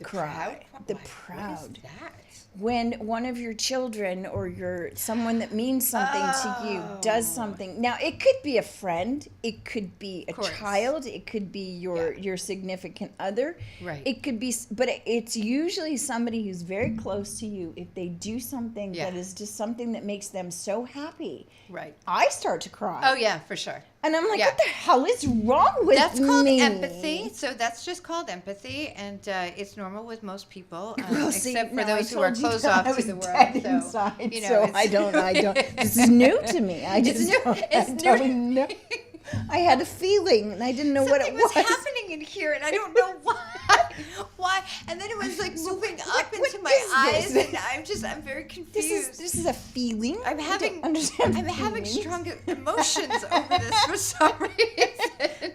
cry. The proud. What is that? When one of your children or someone that means something to you does something. Now, it could be a friend, it could be a child, it could be your significant other. Right. It could be, but it's usually somebody who's very close to you. If they do something that is just something that makes them so happy, right? I start to cry. Oh yeah, for sure. And I'm like, what the hell is wrong with me? That's called empathy. So that's just called empathy, and it's normal with most people, except for those who are closed off to the world. Inside, so I don't. This is new to me. I don't know. I had a feeling, and I didn't know what it was. Something was happening in here, and I don't know why. Why? And then it was like moving up into my eyes, and I'm very confused. This is a feeling. I'm having strong emotions over this for some reason.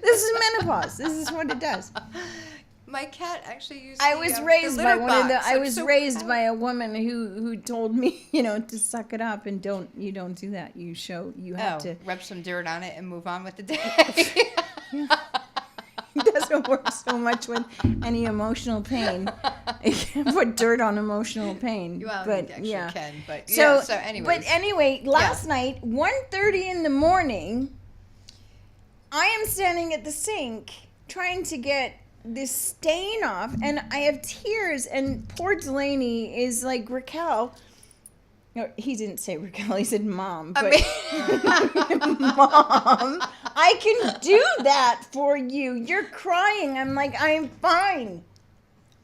This is menopause. This is what it does. My cat actually used. I was raised by I was raised by a woman who told me, to suck it up and you don't do that. You have to rub some dirt on it and move on with the day. It doesn't work so much with any emotional pain. You can't put dirt on emotional pain. Well, but you actually can. But anyway, last night, 1:30 in the morning, I am standing at the sink trying to get this stain off, and I have tears, and poor Delaney is like, Raquel. No, he didn't say Raquel, he said Mom. But Mom, I can do that for you. You're crying. I'm like, I'm fine.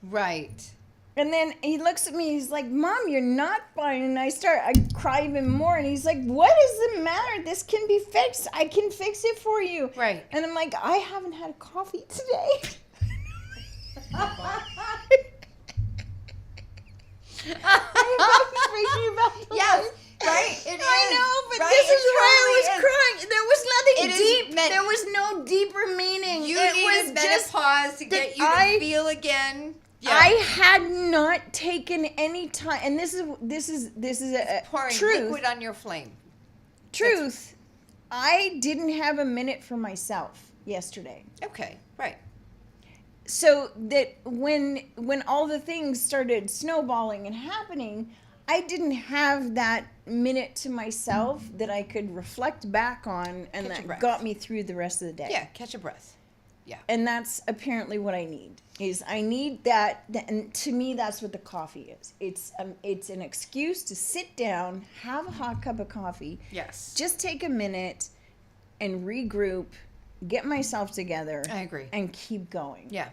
Right. And then he looks at me, he's like, Mom, you're not fine. And I cry even more. And he's like, what is the matter? This can be fixed. I can fix it for you. Right. And I'm like, I haven't had a coffee today. Yes, right. I know, but this is why I was crying. There was nothing deep. There was no deeper meaning. It was menopause to get you to feel again. Yeah. I had not taken any time, and this is a pouring truth. Liquid on your flame. Truth. I didn't have a minute for myself yesterday. Okay, right. So that when all the things started snowballing and happening, I didn't have that minute to myself that I could reflect back on, and that got me through the rest of the day. Yeah, catch a breath. Yeah. And that's apparently what I need. I need that, and to me, that's what the coffee is. It's an excuse to sit down, have a hot cup of coffee. Yes. Just take a minute and regroup, get myself together. I agree. And keep going. Yeah.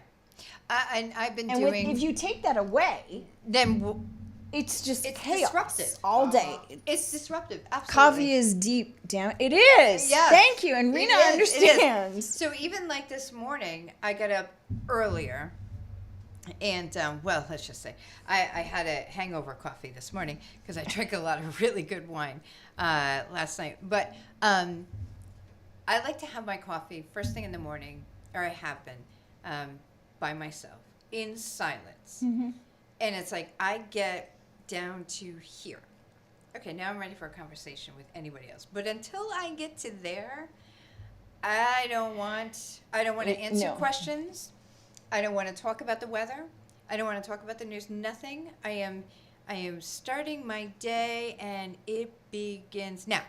And I've been doing. And if you take that away, then It's just It's chaos disruptive. all day. It's disruptive. Absolutely. Coffee is deep down. It is. Yes. Thank you. And Rena It is, it is. understands. So even like this morning, I got up earlier, and well, let's just say I had a hangover coffee this morning because I drank a lot of really good wine last night. But I like to have my coffee first thing in the morning, or I have been, by myself in silence, and it's like I get down to here. Okay, now I'm ready for a conversation with anybody else. But until I get to there, I don't want to answer No. questions. I don't want to talk about the weather. I don't want to talk about the news. Nothing. I am starting my day, and it begins now.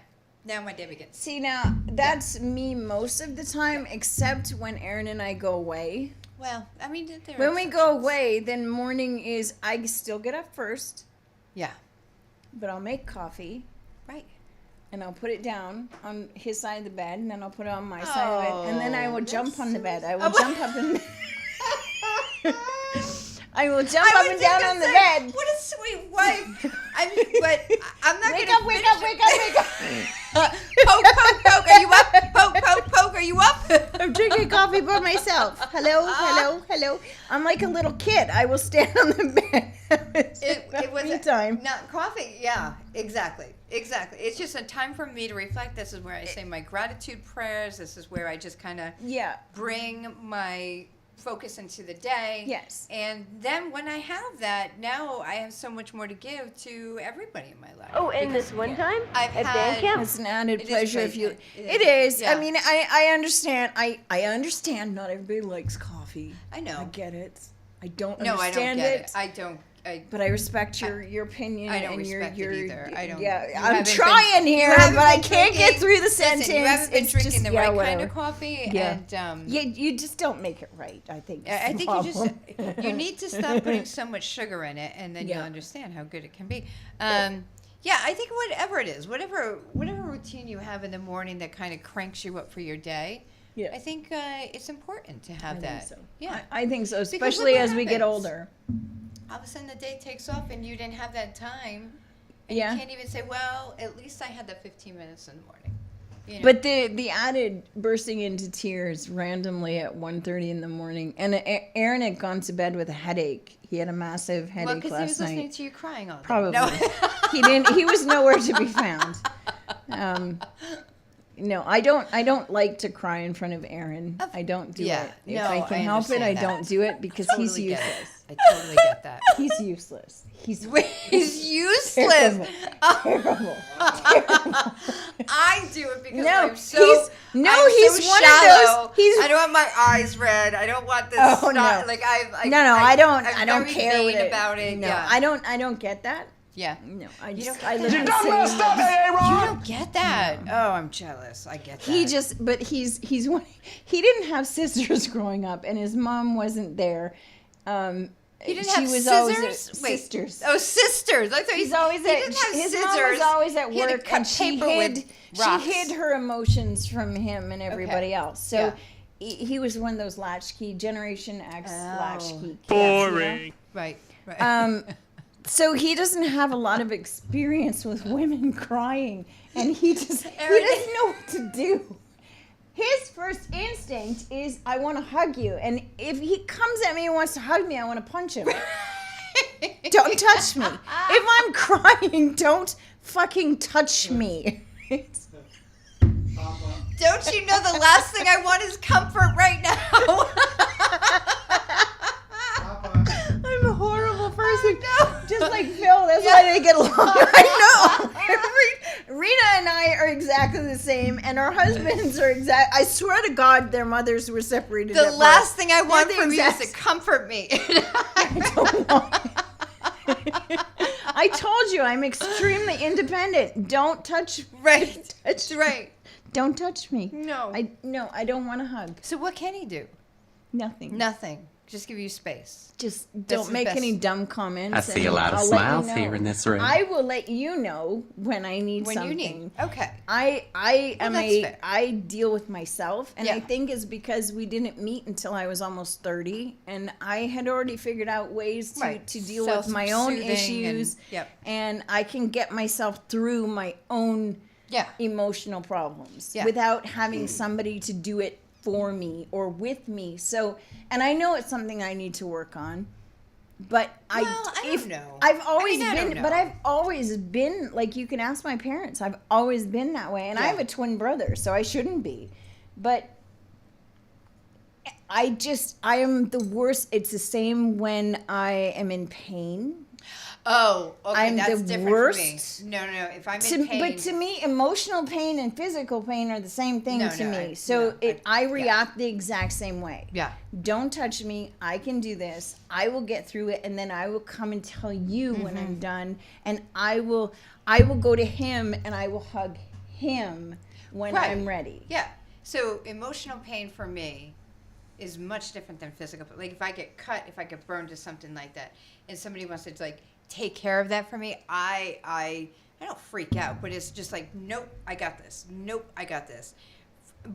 Now my day begins. See, now, that's me most of the time, except when Aaron and I go away. Well, I mean, there are When we go exceptions. away, then morning is, I still get up first, Yeah. but I'll make coffee, Right. and I'll put it down on his side of the bed, and then I'll put it on my side of it, and then I will jump on the bed. I will jump up and... I will jump up and down on the bed. What a sweet wife. But I'm not going Wake to up, wake up, wake up, wake up. Poke, poke, poke. Are you up? Poke, poke, poke. Are you up? I'm drinking coffee by myself. Hello, hello, hello. I'm like a little kid. I will stand on the bed. It was time. Not coffee. Yeah, exactly. It's just a time for me to reflect. This is where I say my gratitude prayers. This is where I just kind of bring my focus into the day. Yes. And then when I have that, now I have so much more to give to everybody in my life. Oh, and this one time I've at had band camp? It's an added It is pleasure if crazy. you. It It is. yeah. I mean, I understand. I understand. Not everybody likes coffee. I know. I get it. I don't No, I understand don't get it. I don't. But I respect your opinion. I don't and respect your, it either. I don't. Yeah, you I'm haven't trying been- you here, haven't but I been can't get drinking- through the listen, sentence. you haven't been It's drinking just, the yeah, right whatever. kind of coffee, Yeah. and You just don't make it right. I think. I is the think you problem. just you need to stop putting so much sugar in it, and then you'll understand how good it can be. Yeah, I think whatever it is, whatever routine you have in the morning that kind of cranks you up for your day, Yeah. I think it's important to have that. think so. Yeah, I think so, look especially what as we get happens. older. all of a sudden the day takes off, and you didn't have that time. And Yeah. you can't even say, well, at least I had that 15 minutes in the morning. You know? But the added bursting into tears randomly at 1:30 in the morning, and Aaron had gone to bed with a headache. He had a massive well, headache because he was last listening night. to you crying all day. Probably. No. He didn't. He was nowhere to be found. No, I don't like to cry in front of Aaron. I don't do Yeah, it. If no, I can I help it, I understand that. don't do it because he's Totally get useless. it. I totally get that. He's useless. He's He's useless. terrible. I do it because No, I'm so he's I'm so one shallow. of those. I don't want my eyes red. I don't want this. Oh, no. Like I No, I don't. I'm I don't very care vain what about it. No, yeah. I don't get that. Yeah. No, I You just don't I get live that. the same. You don't get that. Oh, I'm jealous. I get that. He just, but he's one. He didn't have sisters growing up, and his mom wasn't there. He didn't she have was scissors. always Wait. sisters. Oh, sisters. I thought He's always he at didn't have his scissors. mom was always at He had to work, cut and she paper with hid rocks. her emotions from him and everybody else. So Yeah. he was one of those latchkey Generation X latchkey kids. Boring. Right. Right. So he doesn't have a lot of experience with women crying, and he doesn't know what to do. His first instinct is, I want to hug you. And if he comes at me and wants to hug me, I want to punch him. Don't touch me. If I'm crying, don't fucking touch me. Don't you know the last thing I want is comfort right now? I'm a horrible person. Just like Phil, that's why they get along. I know. Rena and I are exactly the same, and our husbands are I swear to God, their mothers were separated. The at last birth. thing I want They're the from you is to exact- comfort me. I don't want I told you I'm extremely independent. Don't touch. Right. Touch, Right. Don't touch me. No. I don't want to hug. So what can he do? Nothing. Nothing. Just give you space. Just That's don't the make best. any dumb comments. I see a and lot of I'll let you smiles know. here in this room. I will let you know when I need When something. you need. Okay. I am that's fair. I deal with myself, and I Yeah. think it's because we didn't meet until I was almost 30, and I had already figured out ways to, Right. to deal with my own Self-soothing issues, Yep. and I can get myself through my own Yeah. emotional problems Yeah. without having somebody to do it for me or with me. So, and I know it's something I need to work on, but Well, I don't know. I've always I don't been, know. but I've always been, like, you can ask my parents, I've always been that way. And I Yeah. have a twin brother, so I shouldn't be. But I am the worst. It's the same when I am in pain. Oh, okay, I'm that's the different worst. for me. No, if I'm in pain. But to me, emotional pain and physical pain are the same thing No, to no, me. I I react the exact same way. Yeah. Don't touch me. I can do this. I will get through it, and then I will come and tell you when I'm done. And I will go to him and I will hug him when Right. I'm ready. Yeah. So emotional pain for me is much different than physical. Like if I get cut, if I get burned to something like that, and somebody wants to like take care of that for me, I don't freak out, but it's just like, nope, I got this. Nope, I got this.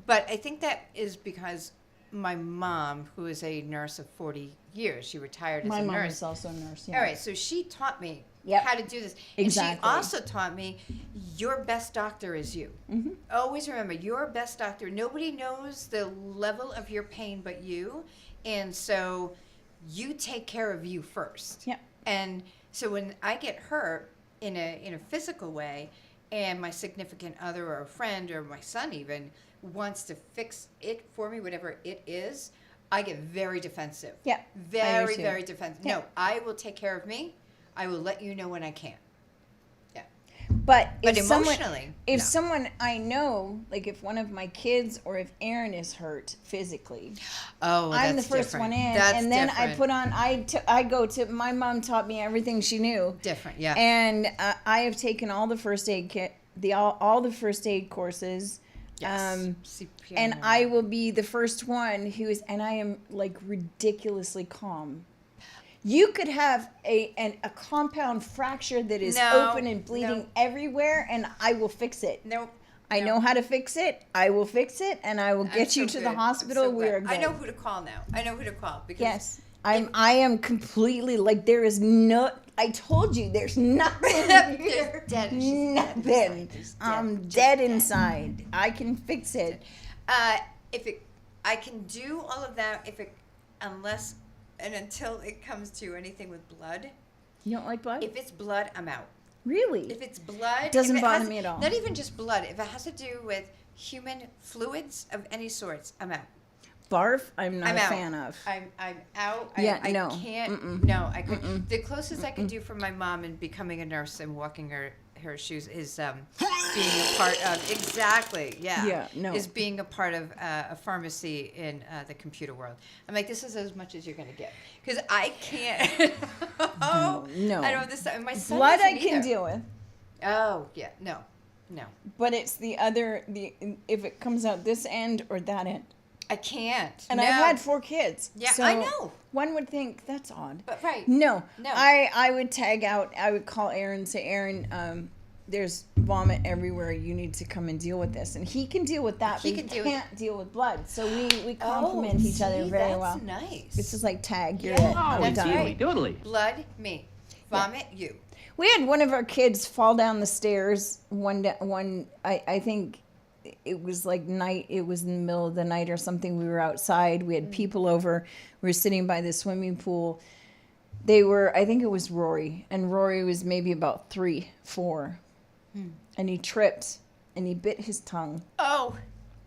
But I think that is because my mom, who is a nurse of 40 years, she retired as My a mom nurse. is also a nurse. Yeah. All right, so she taught me Yep. how to do this. Exactly. And she also taught me your best doctor is you. Mm-hmm. Always remember, your best doctor. Nobody knows the level of your pain but you. And so you take care of you first. Yep. And so when I get hurt in a physical way, and my significant other or a friend or my son even wants to fix it for me, whatever it is, I get very defensive. Yeah, I do Very, too. very defensive. Yeah. No, I will take care of me. I will let you know when I can. Yeah. But But if someone, emotionally, if no. someone I know, like if one of my kids or if Aaron is hurt physically, Oh, I'm the that's first different. one in, That's and then different. I put on. I go to. My mom taught me everything she knew. Different, yeah. And I have taken all the first aid kit, all the first aid courses. Yes. CPR. And I will be the first one who is, and I am like ridiculously calm. You could have a compound fracture that is No, open and bleeding no. everywhere, and I will fix it. Nope. I know how to fix it. I will fix it, and I will I'm get you so to good. the I'm hospital. so We glad. are good. I know who to call now. I know who to call because Yes, I am completely like there is no. I told you there's nothing here. There's dead. She's Nothing. dead. She's dead. I'm Just dead inside. I can fix it. I can do all of that unless and until it comes to anything with blood. You don't like blood? If it's blood, I'm out. Really? If it's blood, Doesn't if it bother has- me at all. Not even just blood. If it has to do with human fluids of any sorts, I'm out. Barf, I'm not I'm a out. fan of. I'm out. Yeah, I no. can't. Mm-mm. No, I could. The closest I could do for my mom in becoming a nurse and walking her shoes is being a part of exactly. Yeah. Yeah, no. Is being a part of a pharmacy in the computer world. I'm like, this is as much as you're gonna get because I can't. No. I don't. My son Blood I doesn't can either. deal with. Oh yeah, no. But it's if it comes out this end or that end. I can't. And no. I've had 4 kids. Yeah, so I know. One would think that's odd. But right. No. No. I would tag out. I would call Aaron and say, Aaron, there's vomit everywhere. You need to come and deal with this. And he can deal with that, He but can he deal with- can't deal with blood. So we complement each other very that's well. Nice. It's just like tag, you're Yeah. it. I'm That's done. right. Doodly. Blood, me. Vomit, you. We had one of our kids fall down the stairs I think it was like night, it was in the middle of the night or something. We were outside. We had people over. We were sitting by the swimming pool. I think it was Rory, and Rory was maybe about 3, 4. And he tripped and he bit his tongue. Oh.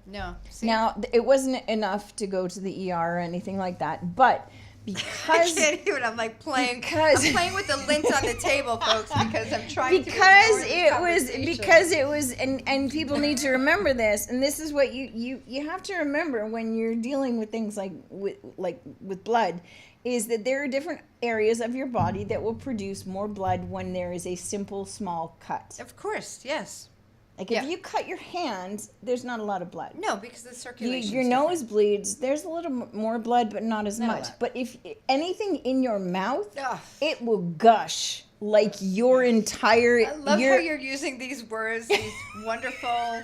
No. See? Now, it wasn't enough to go to the ER or anything like that, but I because can't even. I'm like playing. because- I'm playing with the lint on the table, folks, because I'm trying because to. it was and people need to remember this, and this is what you have to remember when you're dealing with things like with blood, is that there are different areas of your body that will produce more blood when there is a simple small cut. Of course, yes. Like Yeah. if you cut your hand, there's not a lot of blood. No, because the circulation. Your nose bleeds. There's a little more blood, but not as Not a much. lot. But if anything in your mouth, Ugh. it will gush like your entire. I love how you're using these words, these wonderful,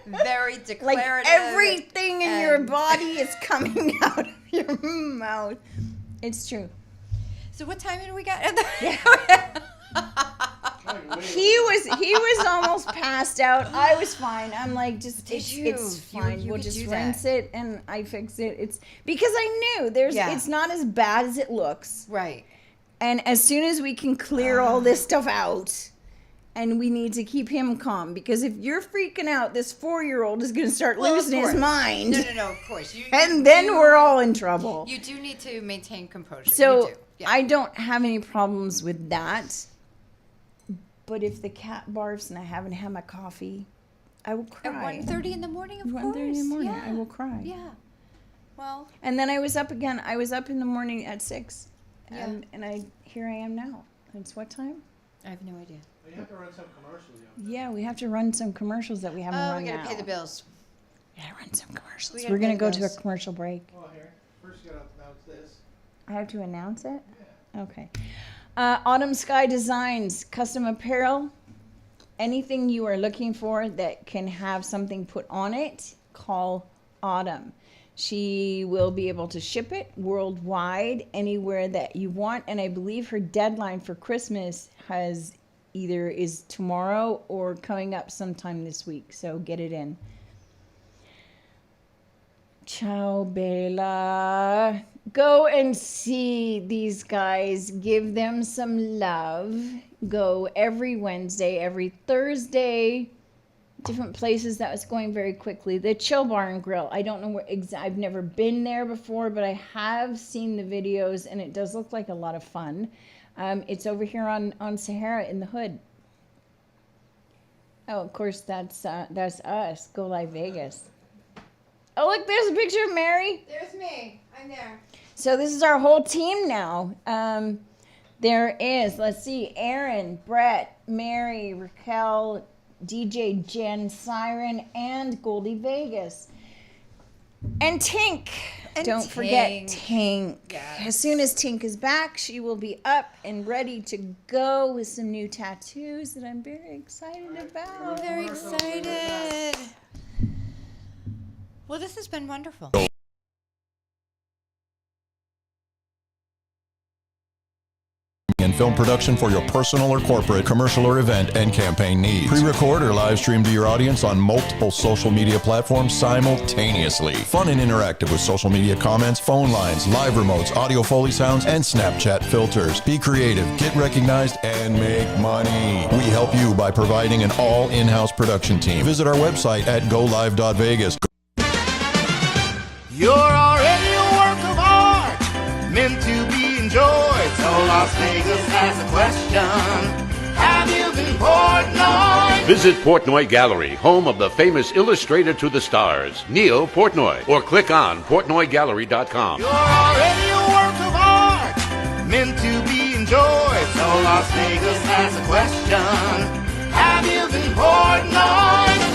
very like declarative. everything in your and- body is coming out of your mouth. It's true. So what time did we got? He was almost passed out. I was fine. I'm like, just Did it's, you? it's fine. You we'll could just do rinse that. it and I fix it. It's because I knew it's not as bad as it looks. Right. And as soon as we can clear all this stuff out, and we need to keep him calm, because if you're freaking out, this 4-year-old is going to start Well, of losing his course. mind. No, of course. And then we're all in trouble. You do need to maintain composure. So you do. Yeah. I don't have any problems with that. But if the cat barfs and I haven't had my coffee, I will At cry. 1:30 in the morning, of 1:30 in the course. morning, Yeah. I will cry. Yeah. Well, And then I was up again. I was up in the morning at 6. Yeah. And here I am now. It's what time? I have no idea. You have to run some commercials, yeah. Yeah, we have to run some commercials that we haven't Oh, run we gotta now. pay the bills. We gotta run some commercials. We gotta We're gonna pay go the to a bills. commercial break. Well, here, first you gotta announce this. I have to announce it? Okay. Autumn Sky Designs, custom apparel. Anything you are looking for that can have something put on it, call Autumn. She will be able to ship it worldwide, anywhere that you want. And I believe her deadline for Christmas is tomorrow or coming up sometime this week. So get it in. Ciao, Bella. Go and see these guys. Give them some love. Go every Wednesday, every Thursday. Different places. That was going very quickly. The Chill Bar and Grill. I don't know where I've never been there before, but I have seen the videos, and it does look like a lot of fun. It's over here on Sahara in the hood. Oh, of course, that's us. Go Live Vegas. Oh, look, there's a picture of Mary. There's me. I'm there. So this is our whole team now. There is, let's see, Aaron, Brett, Mary, Raquel, DJ Jen, Siren, and Goldie Vegas. And Tink. And Don't forget Tink. Tink. Yes. As soon as Tink is back, she will be up and ready to go with some new tattoos that I'm very excited about. I'm very excited. Well, this has been wonderful. And film production for your personal or corporate, commercial or event and campaign needs. Pre-record or live stream to your audience on multiple social media platforms simultaneously. Fun and interactive with social media comments, phone lines, live remotes, audio Foley sounds, and Snapchat filters. Be creative, get recognized, and make money. We help you by providing an all in-house production team. Visit our website at golive.vegas. You're already a work of art, meant to be enjoyed. So Las Vegas has a question. Have you been Portnoy? Visit Portnoy Gallery, home of the famous illustrator to the stars, Neil Portnoy, or click on portnoygallery.com. You're already a work of art, meant to be enjoyed. So Las Vegas has a question. Have you been Portnoy?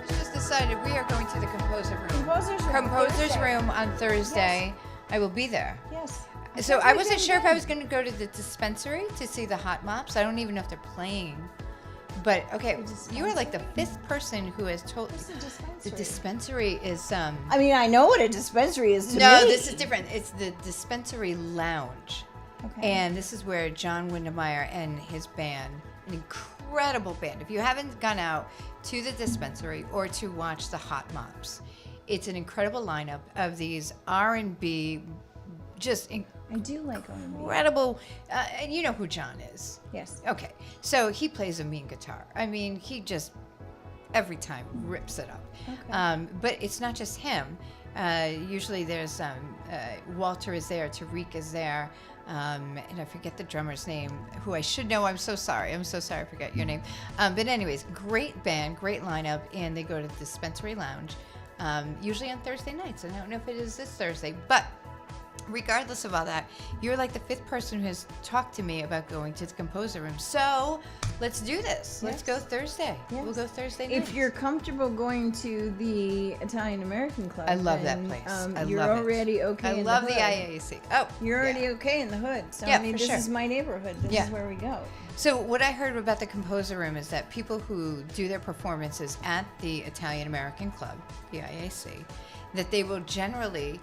Just decided we are going to the composer room. Composer's Composer's room on Thursday. I will be there. Yes. So I wasn't sure if I was going to go to the dispensary to see the hot mops. I don't even know if they're playing. But okay, you are like the 5th person who has told the dispensary is I mean, I know what a dispensary is to No, me. this is different. It's the dispensary lounge. Okay. And this is where John Windemeyer and his band, an incredible band. If you haven't gone out to the dispensary or to watch the hot mops, it's an incredible lineup of these R&B, just I do like R&B. incredible. And you know who John is. Yes. Okay, so he plays a mean guitar. I mean, he just every time rips it up. Okay. But it's not just him. Usually there's Walter is there, Tariq is there, and I forget the drummer's name, who I should know. I'm so sorry. I forgot your name. But anyways, great band, great lineup, and they go to the Dispensary Lounge, usually on Thursday nights. I don't know if it is this Thursday, but regardless of all that, you're like the 5th person who has talked to me about going to the Composer Room. So let's do this. Let's go Thursday. Yes. We'll go Thursday night. If you're comfortable going to the Italian American Club, I love that then, place. You're love it. already okay. I in love the the hood. IAC. Oh, You're already okay in the hood. So Yeah, I mean, for this sure. is my neighborhood. This Yeah. is where we go. So what I heard about the Composer Room is that people who do their performances at the Italian American Club, the IAC, that they will generally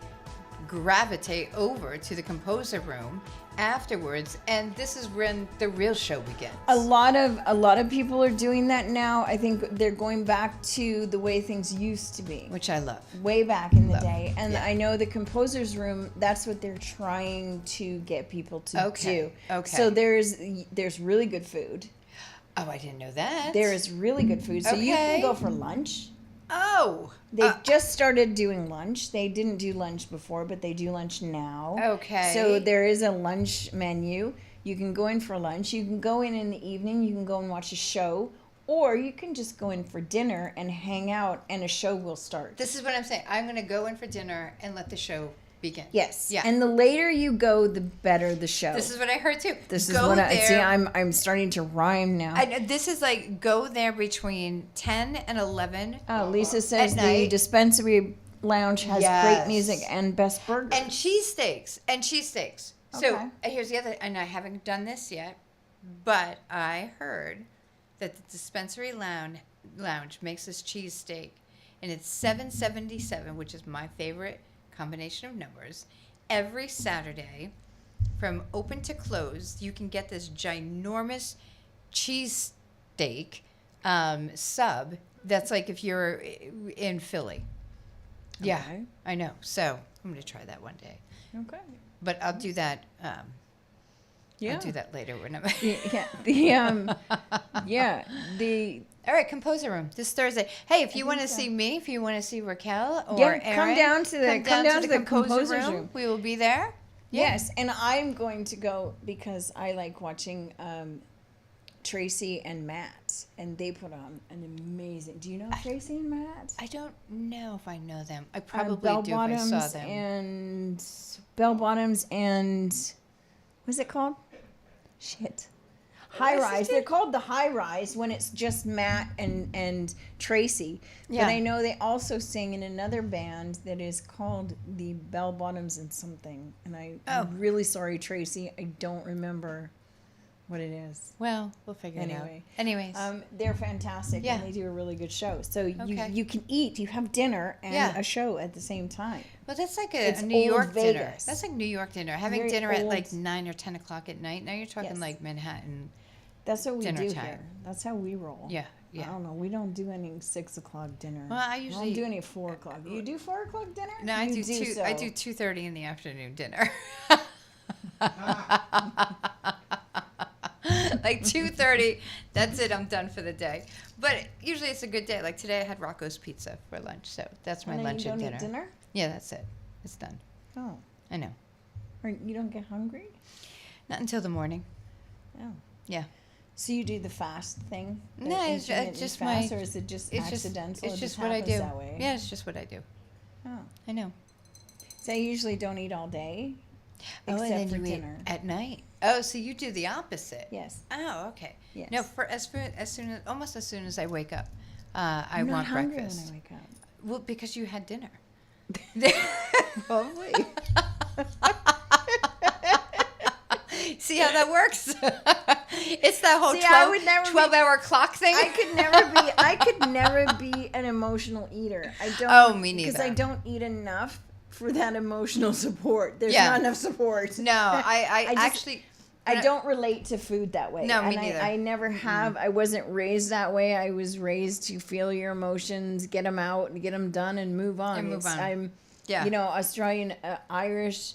gravitate over to the Composer Room afterwards, and this is when the real show begins. A lot of people are doing that now. I think they're going back to the way things used to be, which I love. Way back in the Love. day. And Yeah. I know the Composer's Room, that's what they're trying to get people to Okay. do. Okay. So there's really good food. Oh, I didn't know that. There is really good food. So you can Okay. go for lunch. Oh. They've just started doing lunch. They didn't do lunch before, but they do lunch now. Okay. So there is a lunch menu. You can go in for lunch. You can go in the evening. You can go and watch a show. Or you can just go in for dinner and hang out, and a show will start. This is what I'm saying. I'm going to go in for dinner and let the show begin. Yes. Yeah. And the later you go, the better the show. This is what I heard too. This is Go what I there. see. I'm starting to rhyme now. This is like go there between 10 and 11. Oh, Lisa says at the night. Dispensary Lounge has Yes. great music and best burgers. And cheesesteaks. So Okay. here's the other, and I haven't done this yet, but I heard that the Dispensary Lounge makes this cheesesteak, and it's $7.77, which is my favorite combination of numbers. Every Saturday, from open to close, you can get this ginormous cheesesteak sub. That's like if you're in Philly. Yeah, Okay. I know. So I'm going to try that one day. Okay. But I'll do that. Yeah. I'll do that later when I'm. All right, Composer Room this Thursday. Hey, if you want to see me, if you want to see Raquel or Yeah, Aaron, come down to the Composer's Room. We will be there. Yes, and I'm going to go because I like watching Tracy and Matt, and they put on an amazing. Do you know Tracy and Matt? I don't know if I know them. I probably Bell do if I saw Bottoms them. and Bell Bottoms and what's it called? Shit. High Rise. They're called the High Rise when it's just Matt and Tracy. Yeah. But I know they also sing in another band that is called the Bell Bottoms and something. And I'm really sorry, Tracy. I don't remember what it is. Well, we'll figure it out. Anyways. They're fantastic Yeah. and they do a really good show. So Okay. you can eat, you have dinner and Yeah. a show at the same time. Well, that's like It's a New old York dinner. Vegas. That's like New York dinner. Having Very dinner at old. like 9 or 10 o'clock at night. Now you're talking Yes. like Manhattan. That's what we Dinner do time. here. That's how we roll. Yeah, yeah. I don't know. We don't do any 6 o'clock dinner. Well, I usually don't do any 4 o'clock. You do 4 o'clock dinner? No, I You do two. so. I do 2:30 in the afternoon dinner. Like 2:30, that's it. I'm done for the day. But usually it's a good day. Like today, I had Rocco's Pizza for lunch, so that's my And then lunch you don't and eat dinner. dinner? Yeah, that's it. It's done. Oh. I know. Or you don't get hungry? Not until the morning. Oh. Yeah. So you do the fast thing? The No, it's intermittent just fast, my. or is it just it's accidental? It's It just just what I happens do. that way? Yeah, it's just what I do. Oh. I know. So I usually don't eat all day. Oh, and except then for you dinner. eat at night. Oh, so you do the opposite. Yes. Oh, okay. Yes. No, almost as soon as I wake up, I I'm not want hungry breakfast. when I wake up. Well, because you had dinner. Probably. See how that works? It's that whole See, I would 12-hour clock thing. I could never be an emotional eater. I don't. Oh, me neither. Because I don't eat enough for that emotional support. There's Yeah. not enough support. No, I just- actually. I don't relate to food that way. No, me and neither. I never have. I wasn't raised that way. I was raised to feel your emotions, get them out, and get them done, and move on. And move on. I'm, Yeah. you know, Australian, Irish,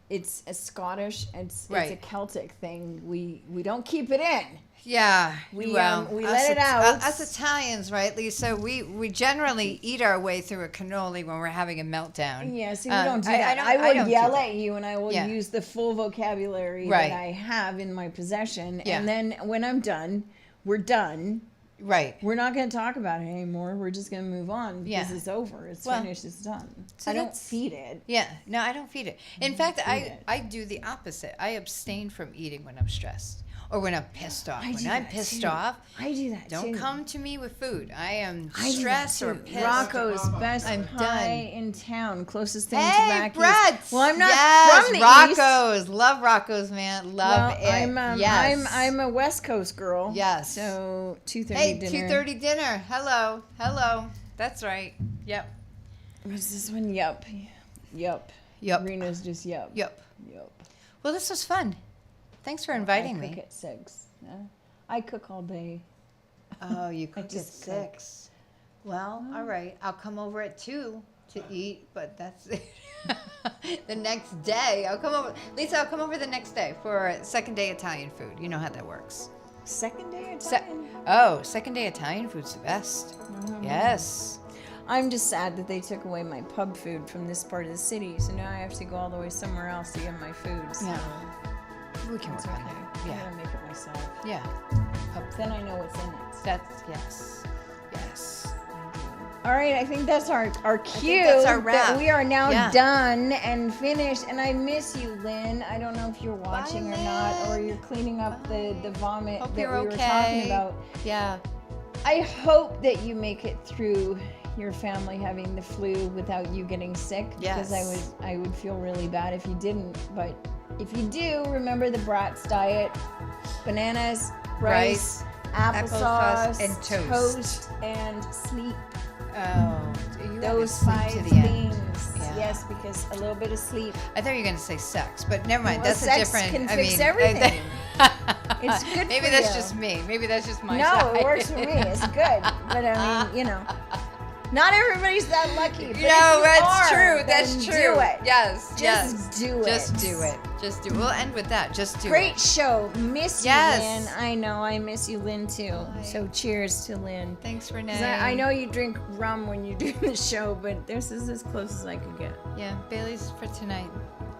it's a Scottish, it's Right. a Celtic thing. We don't keep it in. Yeah, We well, let it out. Us Italians, right, Lisa? We generally eat our way through a cannoli when we're having a meltdown. Yeah, see, we don't do that. I I don't will yell do that. at you, and I will Yeah. use the full vocabulary Right. that I have in my possession. Yeah. And then when I'm done, we're done. Right. We're not going to talk about it anymore. We're just going to move on because Yeah. it's over. It's Well, finished. It's done. so I don't that's- feed it. Yeah, no, I don't feed it. In fact, feed it. I do the opposite. I abstain from eating when I'm stressed or when I'm pissed off. I When do I'm that pissed too. off, I do that don't too. come to me with food. I am I do that stressed or too. pissed. Rocco's best I'm pie done. in town, closest thing to Hey, Rocky's. Brat's. Well, I'm not yes, from the East. Rocco's. Love Rocco's, man. Love Well, it. Yes. I'm a West Coast girl. Yes. So 2:30 Hey, dinner. 2:30 dinner. Hello. That's right. Yep. What's this one? Yup. Yep. Rena's just yup. Yep. Yup. Well, this was fun. Thanks for inviting I cook me. at 6. I cook all day. Oh, you cooked at just cook. 6. Well, all right. I'll come over at 2 to eat, but that's it. The next day. I'll come over. Lisa, I'll come over the next day for second day Italian food. You know how that works. Second day Se- Italian? second day Italian food's the best. Mm-hmm. Yes. I'm just sad that they took away my pub food from this part of the city, so now I have to go all the way somewhere else to get my food. So Yeah. We can it's work okay. on that. I Yeah. gotta make it myself. Yeah. Then I know what's in it. That's yes. Yes. All right, I think that's our cue. that's our that wrap. we are now Yeah. done and finished. And I miss you, Lynn. I don't know if you're watching or not, or you're cleaning up the vomit Hope that you're we were okay. talking about. Yeah. I hope that you make it through your family having the flu without you getting sick. Because Yes. I would feel really bad if you didn't. But if you do, remember the BRAT's diet: bananas, rice, applesauce, and toast. and sleep. Oh, you Those sleep 5 to the end. things. Yeah. Yes, because a little bit of sleep. I thought you were going to say sex, but never mind. Well, That's sex a different. can I fix mean, everything. It's good Maybe for that's you. just me. Maybe that's just my No, side. it works for me. It's good. But I mean, not everybody's that lucky. But if you that's are, true. then That's true. Do it. Yes. Just yes. do it. Just do it. Just do it. We'll end with that. Just do it. Great show. Miss Yes. you, Lynn. I know. I miss you, Lynn, too. So cheers to Lynn. Thanks, Renee. 'Cause I know you drink rum when you do the show, but this is as close as I could get. Yeah, Bailey's for tonight.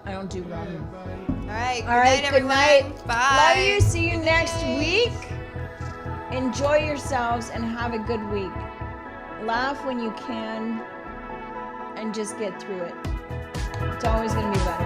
I don't do rum. All right. All right, Good good night, night. everyone. Bye. Love you. See you next week. Enjoy yourselves and have a good week. Laugh when you can and just get through it. It's always going to be better.